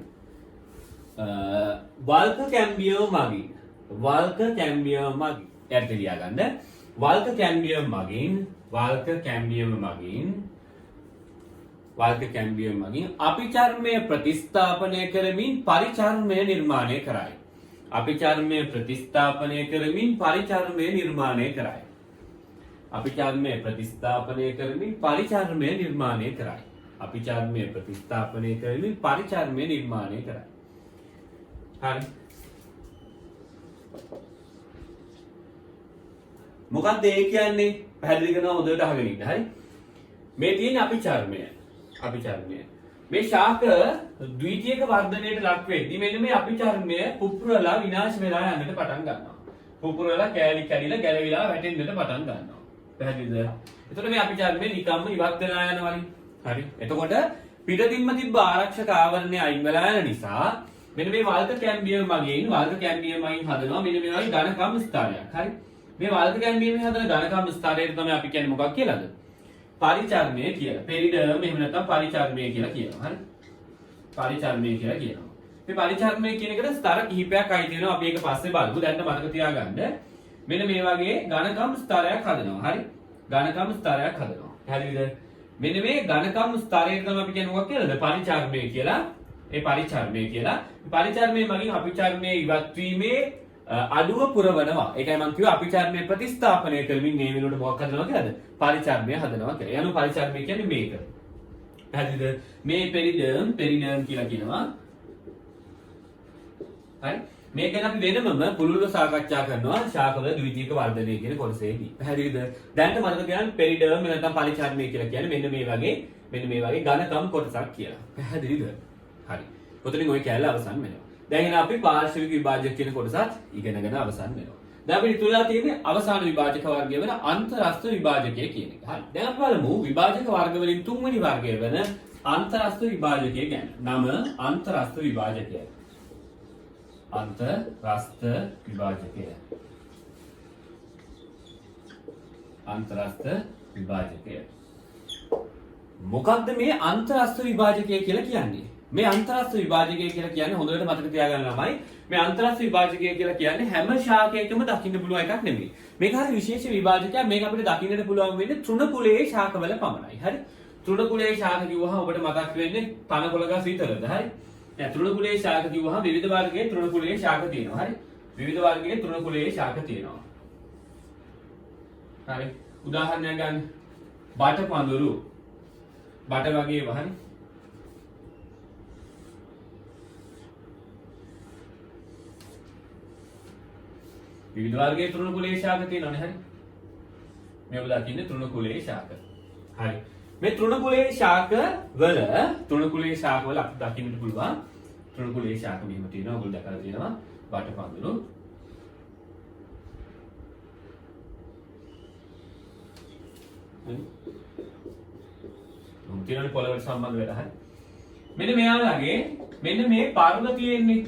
වල්ක කැම්බියම් මගින් වල්ක කැම්බියම් මගින් යට ලියා ගන්න වල්ක කැම්බියම් මගින් වල්ක කැම්බියම් මගින් වල්ක කැම්බියම් මගින් අපිචර්මය ප්‍රතිස්ථාපනය කරමින් පරිචර්මය නිර්මාණය කරයි. අපිචර්මය ප්‍රතිස්ථාපනය කරමින් පරිචර්මය නිර්මාණය කරයි. අපිචර්මය ප්‍රතිස්ථාපනය කරමින් පරිචර්මය නිර්මාණය කරයි. අපිචර්මය ප්‍රතිස්ථාපනය කරමින් පරිචර්මය නිර්මාණය කරයි. හරි. මොකක්ද ඒ කියන්නේ? පැහැදිලි කරනවා හොඳට අහගෙන ඉන්න. හරි. මේ තියෙන අපිචර්මය. අපිචර්මය. මේ ශාක ද්විතීයික වර්ධනයට ලක් වෙද්දී මෙන්න මේ අපිචර්මය පුපුරලා විනාශ වෙලා යන්නට පටන් ගන්නවා. පුපුරලා කෑලි කැඩිලා ගැලවිලා වැටෙන්නට පටන් ගන්නවා. පැහැදිලිද? එතකොට මේ අපිචර්මය නිකම්ම ඉවත් වෙලා යනවනේ. හරි. එතකොට පිටින්ම තිබ්බ ආරක්ෂක ආවරණය අයින් වෙලා යන නිසා මෙන්න මේ වල්ක කැම්බියම් මගින් හදනවා මෙන්න මේ වගේ ඝනකම් ස්ථානයක්. හරි. මේ වල්ක කැම්බියම් හදන ඝනකම් ස්ථානයට තමයි අපි කියන්නේ මොකක් කියලාද? පරිචර්මය කියලා. පෙරිඩර්ම් එහෙම නැත්නම් පරිචර්මය කියලා කියනවා. හරි. පරිචර්මය කියලා කියනවා. මේ පරිචර්මය කියන එකට ස්තර කිහිපයක් අයිති වෙනවා. අපි ඒක පස්සේ බලමු. දැන් මතක තියාගන්න. මෙන්න මේ වගේ ඝනකම් ස්තරයක් හදනවා. හරි. ඝනකම් ස්තරයක් හදනවා. හරිද? මෙන්න මේ ඝනකම් ස්තරයට තමයි අපි කියන්නේ මොකක් කියලාද? පරිචර්මය කියලා. ඒ පරිචර්මය කියලා. පරිචර්මය මගින් අපිචර්මයේ ඉවත් වීමේ අඩුව පුරවනවා. ඒකයි මම කිව්වා අපිචර්මය ප්‍රතිස්ථාපනය කරමින් මේ වෙනුවට මොකක් හදනවා කියලාද? පරිචර්මය හදනවා කියලා. යනු පරිචර්මය කියන්නේ මේක. පැහැදිලිද? මේ පෙරිඩර්ම් කියලා කියනවා. හරි. මේක ගැන අපි වෙනමම පුළුල්ව සාකච්ඡා කරනවා ශාකවල ද්විතීයික වර්ධනය කියන කොටසේදී. පැහැදිලිද? දැනට මතක තියාගන්න පෙරිඩර්ම් නැත්නම් පරිචර්මය කියලා කියන්නේ මෙන්න මේ වගේ ඝනකම් කොටසක් කියලා. පැහැදිලිද? හරි. ඔතනින් ওই කැලේ අවසන් වෙනවා. දැන් අපි පාර්ශවික විභාජක කියන කොටසත් ඉගෙනගෙන අවසන් වෙනවා. දැන් අපි ඉතුරුලා තියෙන්නේ අවසාන විභාජක වර්ගය වෙන අන්තරස්ථ විභාජකය කියන එක. හරි. දැන් අපි බලමු විභාජක වර්ග වලින් තුන්වෙනි වර්ගය වෙන අන්තරස්ථ විභාජකය ගැන. නම අන්තරස්ථ විභාජකය. අන්තරස්ථ විභාජකය. අන්තරස්ථ විභාජකය. මොකක්ද මේ අන්තරස්ථ විභාජකය කියලා කියන්නේ? මේ අන්තරස්ථ විභාජකය කියලා කියන්නේ හොඳට මතක තියාගන්න ළමයි. මේ අන්තරස්ථ විභාජකය කියලා කියන්නේ හැම ශාකයකම දකින්න පුළුවන් එකක් නෙමෙයි. මේක හරි විශේෂ විභාජකයක්. මේක අපිට දකින්නට පුළුවන් වෙන්නේ තෘණකුලයේ ශාකවල පමණයි. හරි. තෘණකුලයේ ශාක කිව්වහම ඔබට මතක් වෙන්නේ තනකොළ ගස් විතරද? හරි. දැන් තෘණකුලයේ ශාක කිව්වහම විවිධ වර්ගයේ තෘණකුලයේ ශාක තියෙනවා. හරි. විවිධ වර්ගයේ තෘණකුලයේ ශාක තියෙනවා. හරි. උදාහරණයක් ගන්න. බට පඳුරු. බට වගේ වහරි. විවිධ වර්ගයේ තෘණකුලයේ ශාක තියෙනවනේ. හරි. මේ ඔබ දකින්නේ තෘණකුලයේ ශාක. හරි. මේ තෘණකුලයේ ශාක වල අපිට දකින්නට පුළුවන් තෘණකුලයේ ශාක මෙහෙම තියෙනවා. ඔයගොල්ලෝ දැකලා තියෙනවා බටපඳුරු. හරි. කොහොම තියෙනවනේ පොළවට සම්බන්ධ වෙලා හරි. මෙන්න මෙයාලගේ මෙන්න මේ පර්ව තියෙන්නේ.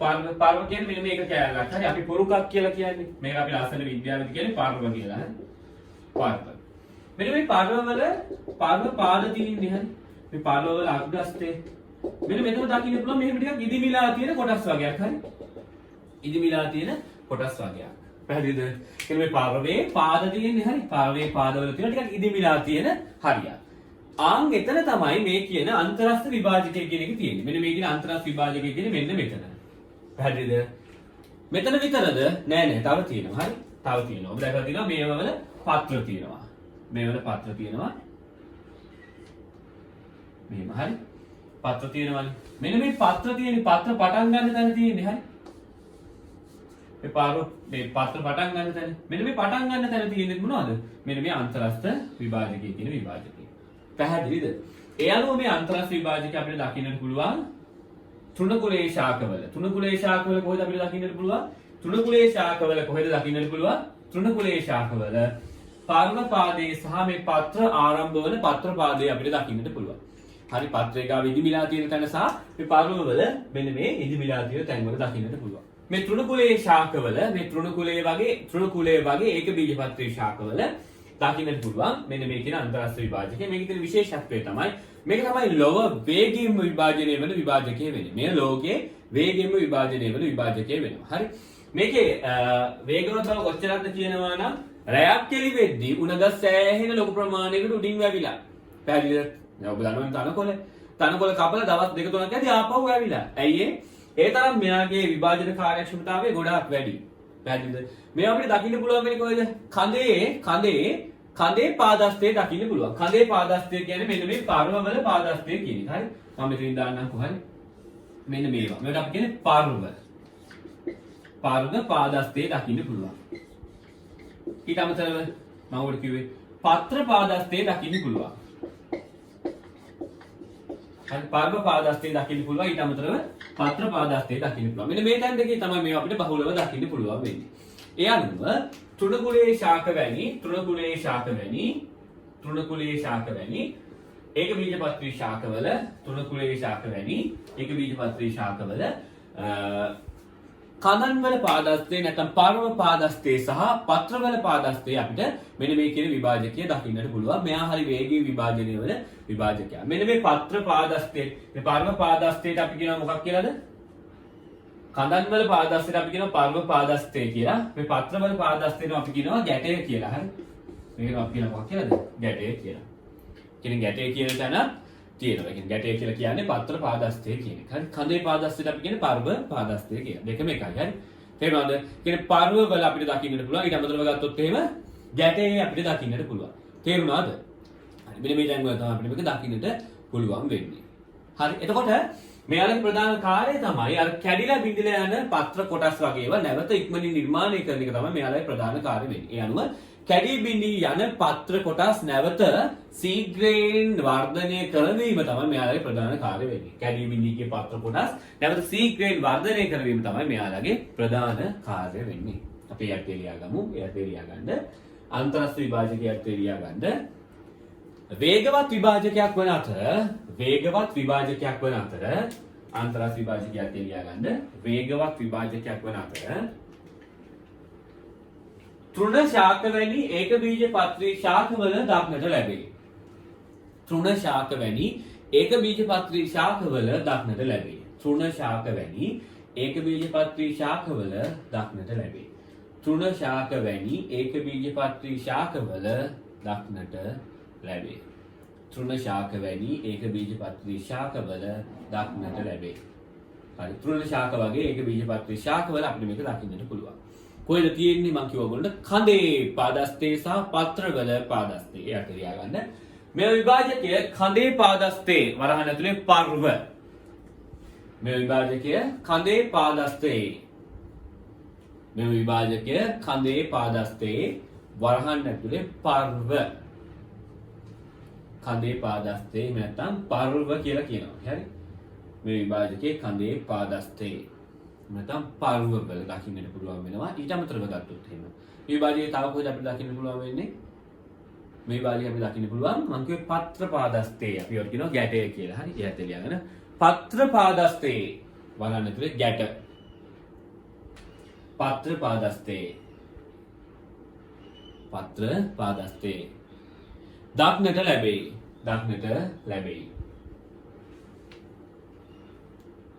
පර්ව කියන්නේ මෙන්න මේක කෑල්ලක්. හරි අපි පුරුකක් කියලා කියන්නේ. මේක අපි ලස්සන විද්‍යාවෙදි කියන්නේ පර්ව කියලා. හරි. පර්ව. මෙන්න මේ පර්ව පාද තියෙන්නේ හරි. මේ පර්ව වල අග්‍රස්තේ මෙන්න මෙතන දකින්න පුළුවන් මෙහෙම ටිකක් ඉදිමිලා තියෙන කොටස් වර්ගයක් හරි. ඉදිමිලා තියෙන කොටස් වර්ගයක්. පැහැදිලිද? එන්නේ මේ පර්වයේ පාද තියෙන්නේ හරි. පර්වයේ පාදවල තියෙන ටිකක් ඉදිමිලා තියෙන හරියක්. ආන් එතන තමයි මේ කියන අන්තරස්ථ විභාජකය කියන එක තියෙන්නේ. මෙන්න මේ කියන අන්තරස්ථ විභාජකය කියන්නේ මෙන්න මෙතන. පැහැදිලිද? මෙතන විතරද? නෑ තව තියෙනවා. හරි. තව තියෙනවා. ඔබ දැකලා තියෙනවා මේවල පත්‍ර තියෙනවා. මේවල පත්‍ර තියෙනවා. මෙහෙම හරි. පත්‍ර තියෙනවානේ. මෙන්න මේ පත්‍ර තියෙන්නේ පත්‍ර පටන් ගන්න තැන තියෙන්නේ හරි. මේ පත්‍ර පටන් ගන්න තැන. මෙන්න මේ පටන් ගන්න තැන තියෙන්නේ මොනවද? මෙන්න මේ අන්තරස්ථ විභාජකයේ තියෙන විභාජකය. පැහැදිලිද? ඒ අනුව මේ අන්තරස්ථ විභාජකය අපිට දකින්නට පුළුවන් තෘණකුලයේ ශාකවල. තෘණකුලයේ ශාකවල කොහෙද අපිට දකින්නට පුළුවන්? තෘණකුලයේ ශාකවල කොහෙද දකින්නට පුළුවන්? තෘණකුලයේ ශාකවල පර්ව පාදයේ සහ මේ පත්‍ර ආරම්භ වන පත්‍ර පාදයේ අපිට දකින්නට පුළුවන්. හරි පත්‍රයේ ගාව ඉදිමිලා තියෙන තැන සහ මේ පර්වවල මෙන්න මේ ඉදිමිලා තියෙන තැන්වල දකින්නට පුළුවන්. මේ තෘණකුලයේ ශාකවල මේ තෘණකුලයේ වගේ ඒක බීජපත්‍රයේ ශාකවල දකින්නට පුළුවන් මෙන්න මේ කියන අන්තරස්ථ විභාජකය. මේකේ තියෙන විශේෂත්වය තමයි මේක තමයි ලෝව වේගයෙන්ම විභාජනය වෙන විභාජකය වෙන්නේ. මේ ලෝකයේ වේගයෙන්ම විභාජනය වෙන විභාජකය වෙනවා. හරි. මේකේ වේගවත් බව කොච්චරක්ද කියනවා නම් රැයක් කෙලි වෙද්දී උණගස් සෑහෙන ලොකු ප්‍රමාණයකට උඩින් වැවිලා. පැහැදිලිද? දැන් ඔබ දන්නවනේ තනකොළ කපලා දවස් 2-3ක් යද්දී ආපහු වැවිලා. ඇයි ඒ තරම් මෙයාගේ විභාජන කාර්යක්ෂමතාවය ගොඩාක් වැඩි. පැහැදිලිද? මේ අපිට දකින්න පුළුවන් වෙන්නේ කොහෙද? කඳේ පාදස්තේ දකින්න පුළුවන්. කඳේ පාදස්තේ කියන්නේ මෙන්න මේ පර්වවල පාදස්තේ කියන එක. හරි. මම මෙතනින් දාන්නම්කෝ. හරි. මෙන්න මේවා. මේකට අපි කියන්නේ පර්ව. පර්ව පාදස්තේ දකින්න පුළුවන්. ඊට අමතරව මම ඔබට කිව්වේ පත්‍ර පාදස්තේ දකින්න පුළුවන්. හරි පර්ව පාදස්තේ දකින්න පුළුවන්. ඊට අමතරව පත්‍ර පාදස්තේ දකින්න පුළුවන්. මෙන්න මේ තැන් දෙකේ තමයි මේ අපිට බහුලව දකින්න පුළුවන් වෙන්නේ. ඒ අනුව තෘණකුලයේ ශාක වැනි ඒක බීජපත්‍රී ශාකවල තෘණකුලයේ ශාක වැනි ඒක බීජපත්‍රී ශාකවල කඳන්වල පාදස්තේ නැත්නම් පර්ව පාදස්තේ සහ පත්‍රවල පාදස්තේ අපිට මෙන්න මේ කියන විභාජකය දකින්නට පුළුවන්. මෙයා හරි වේගී විභාජනය වල විභාජකයක්. මෙන්න මේ පත්‍ර පාදස්තේ මේ පර්ව පාදස්තේට අපි කියනවා මොකක් කියලාද? කඳන්වල පාදස්තේට අපි කියනවා පර්ව පාදස්තේ කියලා. මේ පත්‍රවල පාදස්තේට අපි කියනවා ගැටය කියලා. හරි. මේකට අපි කියනවා මොකක් කියලාද? ගැටය කියලා. කියන්නේ ගැටය කියන තැන තියෙනවා. කියන්නේ ගැටය කියලා කියන්නේ පත්‍ර පාදස්තේ කියන එක. හරි. කඳේ පාදස්තේට අපි කියන්නේ පර්ව පාදස්තේ කියලා. දෙකම එකයි. හරි. තේරුණාද? කියන්නේ පර්ව වල අපිට දකින්නට පුළුවන්. ඊට අමතරව ගත්තොත් එහෙම ගැටේ අපිට දකින්නට පුළුවන්. තේරුණාද? හරි. මෙන්න මේ තැන් වල තමයි අපිට මේක දකින්නට පුළුවන් වෙන්නේ. හරි. එතකොට මෙයාලගේ ප්‍රධාන කාර්යය තමයි අර කැඩිලා බිඳිලා යන පත්‍ර කොටස් වගේ ඒවා නැවත ඉක්මනින් නිර්මාණය කරන එක තමයි මෙයාලගේ ප්‍රධාන කාර්යය වෙන්නේ. ඒ අනුව කැඩී බිඳී යන පත්‍ර කොටස් නැවත ශීඝ්‍රයෙන් වර්ධනය කරවීම තමයි මෙයාලගේ ප්‍රධාන කාර්යය වෙන්නේ. කැඩී බිඳී ගිය පත්‍ර කොටස් නැවත ශීඝ්‍රයෙන් වර්ධනය කරවීම තමයි මෙයාලගේ ප්‍රධාන කාර්යය වෙන්නේ. අපි යටේ ලියා ගමු. යටේ ලියා ගන්න අන්තරස්ථ විභාජකයක් ලියා ගන්න. වේගවත් විභාජකයක් වන අතර අන්තරස්ථ විභාජකයක් ලියා ගන්න. වේගවත් විභාජකයක් වන අතර තෘණ ශාක වැනි ඒක බීජපත්‍රී ශාකවල දක්නට ලැබේ. තෘණ ශාක වැනි ඒක බීජපත්‍රී ශාකවල දක්නට ලැබේ. තෘණ ශාක වැනි ඒක බීජපත්‍රී ශාකවල දක්නට ලැබේ. තෘණ ශාක වැනි ඒක බීජපත්‍රී ශාකවල දක්නට ලැබේ. තෘණ ශාක වැනි ඒක බීජපත්‍රී ශාකවල දක්නට ලැබේ. හරි. තෘණ ශාක වගේ ඒක බීජපත්‍රී ශාකවල අපිට මේක දකින්නට පුළුවන්. කොහෙද තියෙන්නේ මම කිව්වා ඔයගොල්ලන්ට කඳේ පාදස්තේ සහ පත්‍රවල පාදස්තේ. එයාට ලියා ගන්න. මේ විභාජකය කඳේ පාදස්තේ වරහන් ඇතුලේ පර්ව. මේ විභාජකය කඳේ පාදස්තේ. මේ විභාජකය කඳේ පාදස්තේ වරහන් ඇතුලේ පර්ව. කඳේ පාදස්තේ නැත්නම් පර්ව කියලා කියනවා. හරි. මේ විභාජකයේ කඳේ පාදස්තේ නැත්නම් පර්ව වල දකින්නට පුළුවන් වෙනවා. ඊට අමතරව ගත්තොත් එහෙම. මේ විභාජකයේ තව කොහෙද අපිට දකින්න පුළුවන් වෙන්නේ? මේ වාක්‍යය අපි දකින්න පුළුවන් මම කිව්වේ පත්‍ර පාදස්තේ අපි ඔය කියනවා ගැටය කියලා. හරි. එහත් ලියාගෙන පත්‍ර පාදස්තේ වලන්න ඇතුලේ ගැට. පත්‍ර පාදස්තේ. පත්‍ර පාදස්තේ. දක්නට ලැබෙයි. දක්නට ලැබෙයි.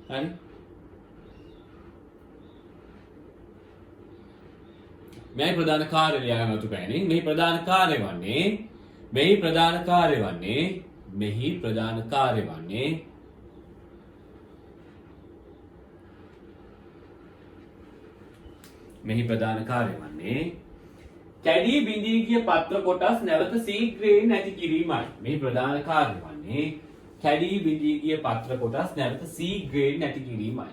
හරි. මේ ප්‍රධාන කාර්ය ලියාගන්න ඔතු පෑණින් මේ ප්‍රධාන කාර්ය වන්නේ මෙහි ප්‍රධාන කාර්ය වන්නේ මෙහි ප්‍රධාන කාර්ය වන්නේ මෙහි ප්‍රධාන කාර්ය වන්නේ කැඩී බිඳී ගිය පත්‍ර කොටස් නැවත ශීඝ්‍රයෙන් නැති කිරීමයි. මෙහි ප්‍රධාන කාර්ය වන්නේ කැඩී බිඳී ගිය පත්‍ර කොටස් නැවත ශීඝ්‍රයෙන් නැති කිරීමයි.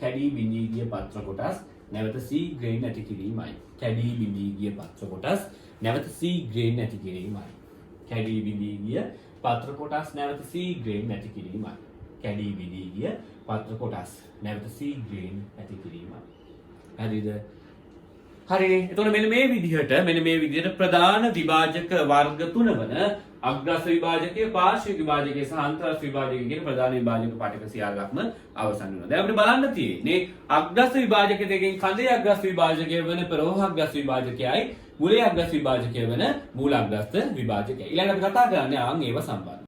කැඩී බිඳී ගිය පත්‍ර කොටස් නැවත ශීඝ්‍රයෙන් නැති කිරීමයි. කැඩී බිඳී ගිය පත්‍ර කොටස් නැවත ශීඝ්‍රයෙන් නැති කිරීමයි. කැඩී බිඳී ගිය පත්‍ර කොටස් නැවත ශීඝ්‍රයෙන් නැති කිරීමයි. කැඩී බිඳී ගිය පත්‍ර කොටස් නැවත ශීඝ්‍රයෙන් නැති කිරීමයි. හරිද? හරි. එතකොට මෙන්න මේ විදිහට ප්‍රධාන විභාජක වර්ග තුන වන අග්‍රස්ත විභාජකය, පාර්ශ්වික විභාජකය සහ අන්තරස්ත විභාජකය කියන ප්‍රධාන විභාජක පාඨක සියල්ලක්ම අවසන් වෙනවා. දැන් අපිට බලන්න තියෙන්නේ අග්‍රස්ත විභාජක දෙකෙන් කඳේ අග්‍රස්ත විභාජකය වන ප්‍රෝහ අග්‍රස්ත විභාජකයයි මුලේ අග්‍රස්ත විභාජකය වන මූල අග්‍රස්ත විභාජකය. ඊළඟට අපි කතා කරන්නේ ආන් ඒව සම්බන්ධ.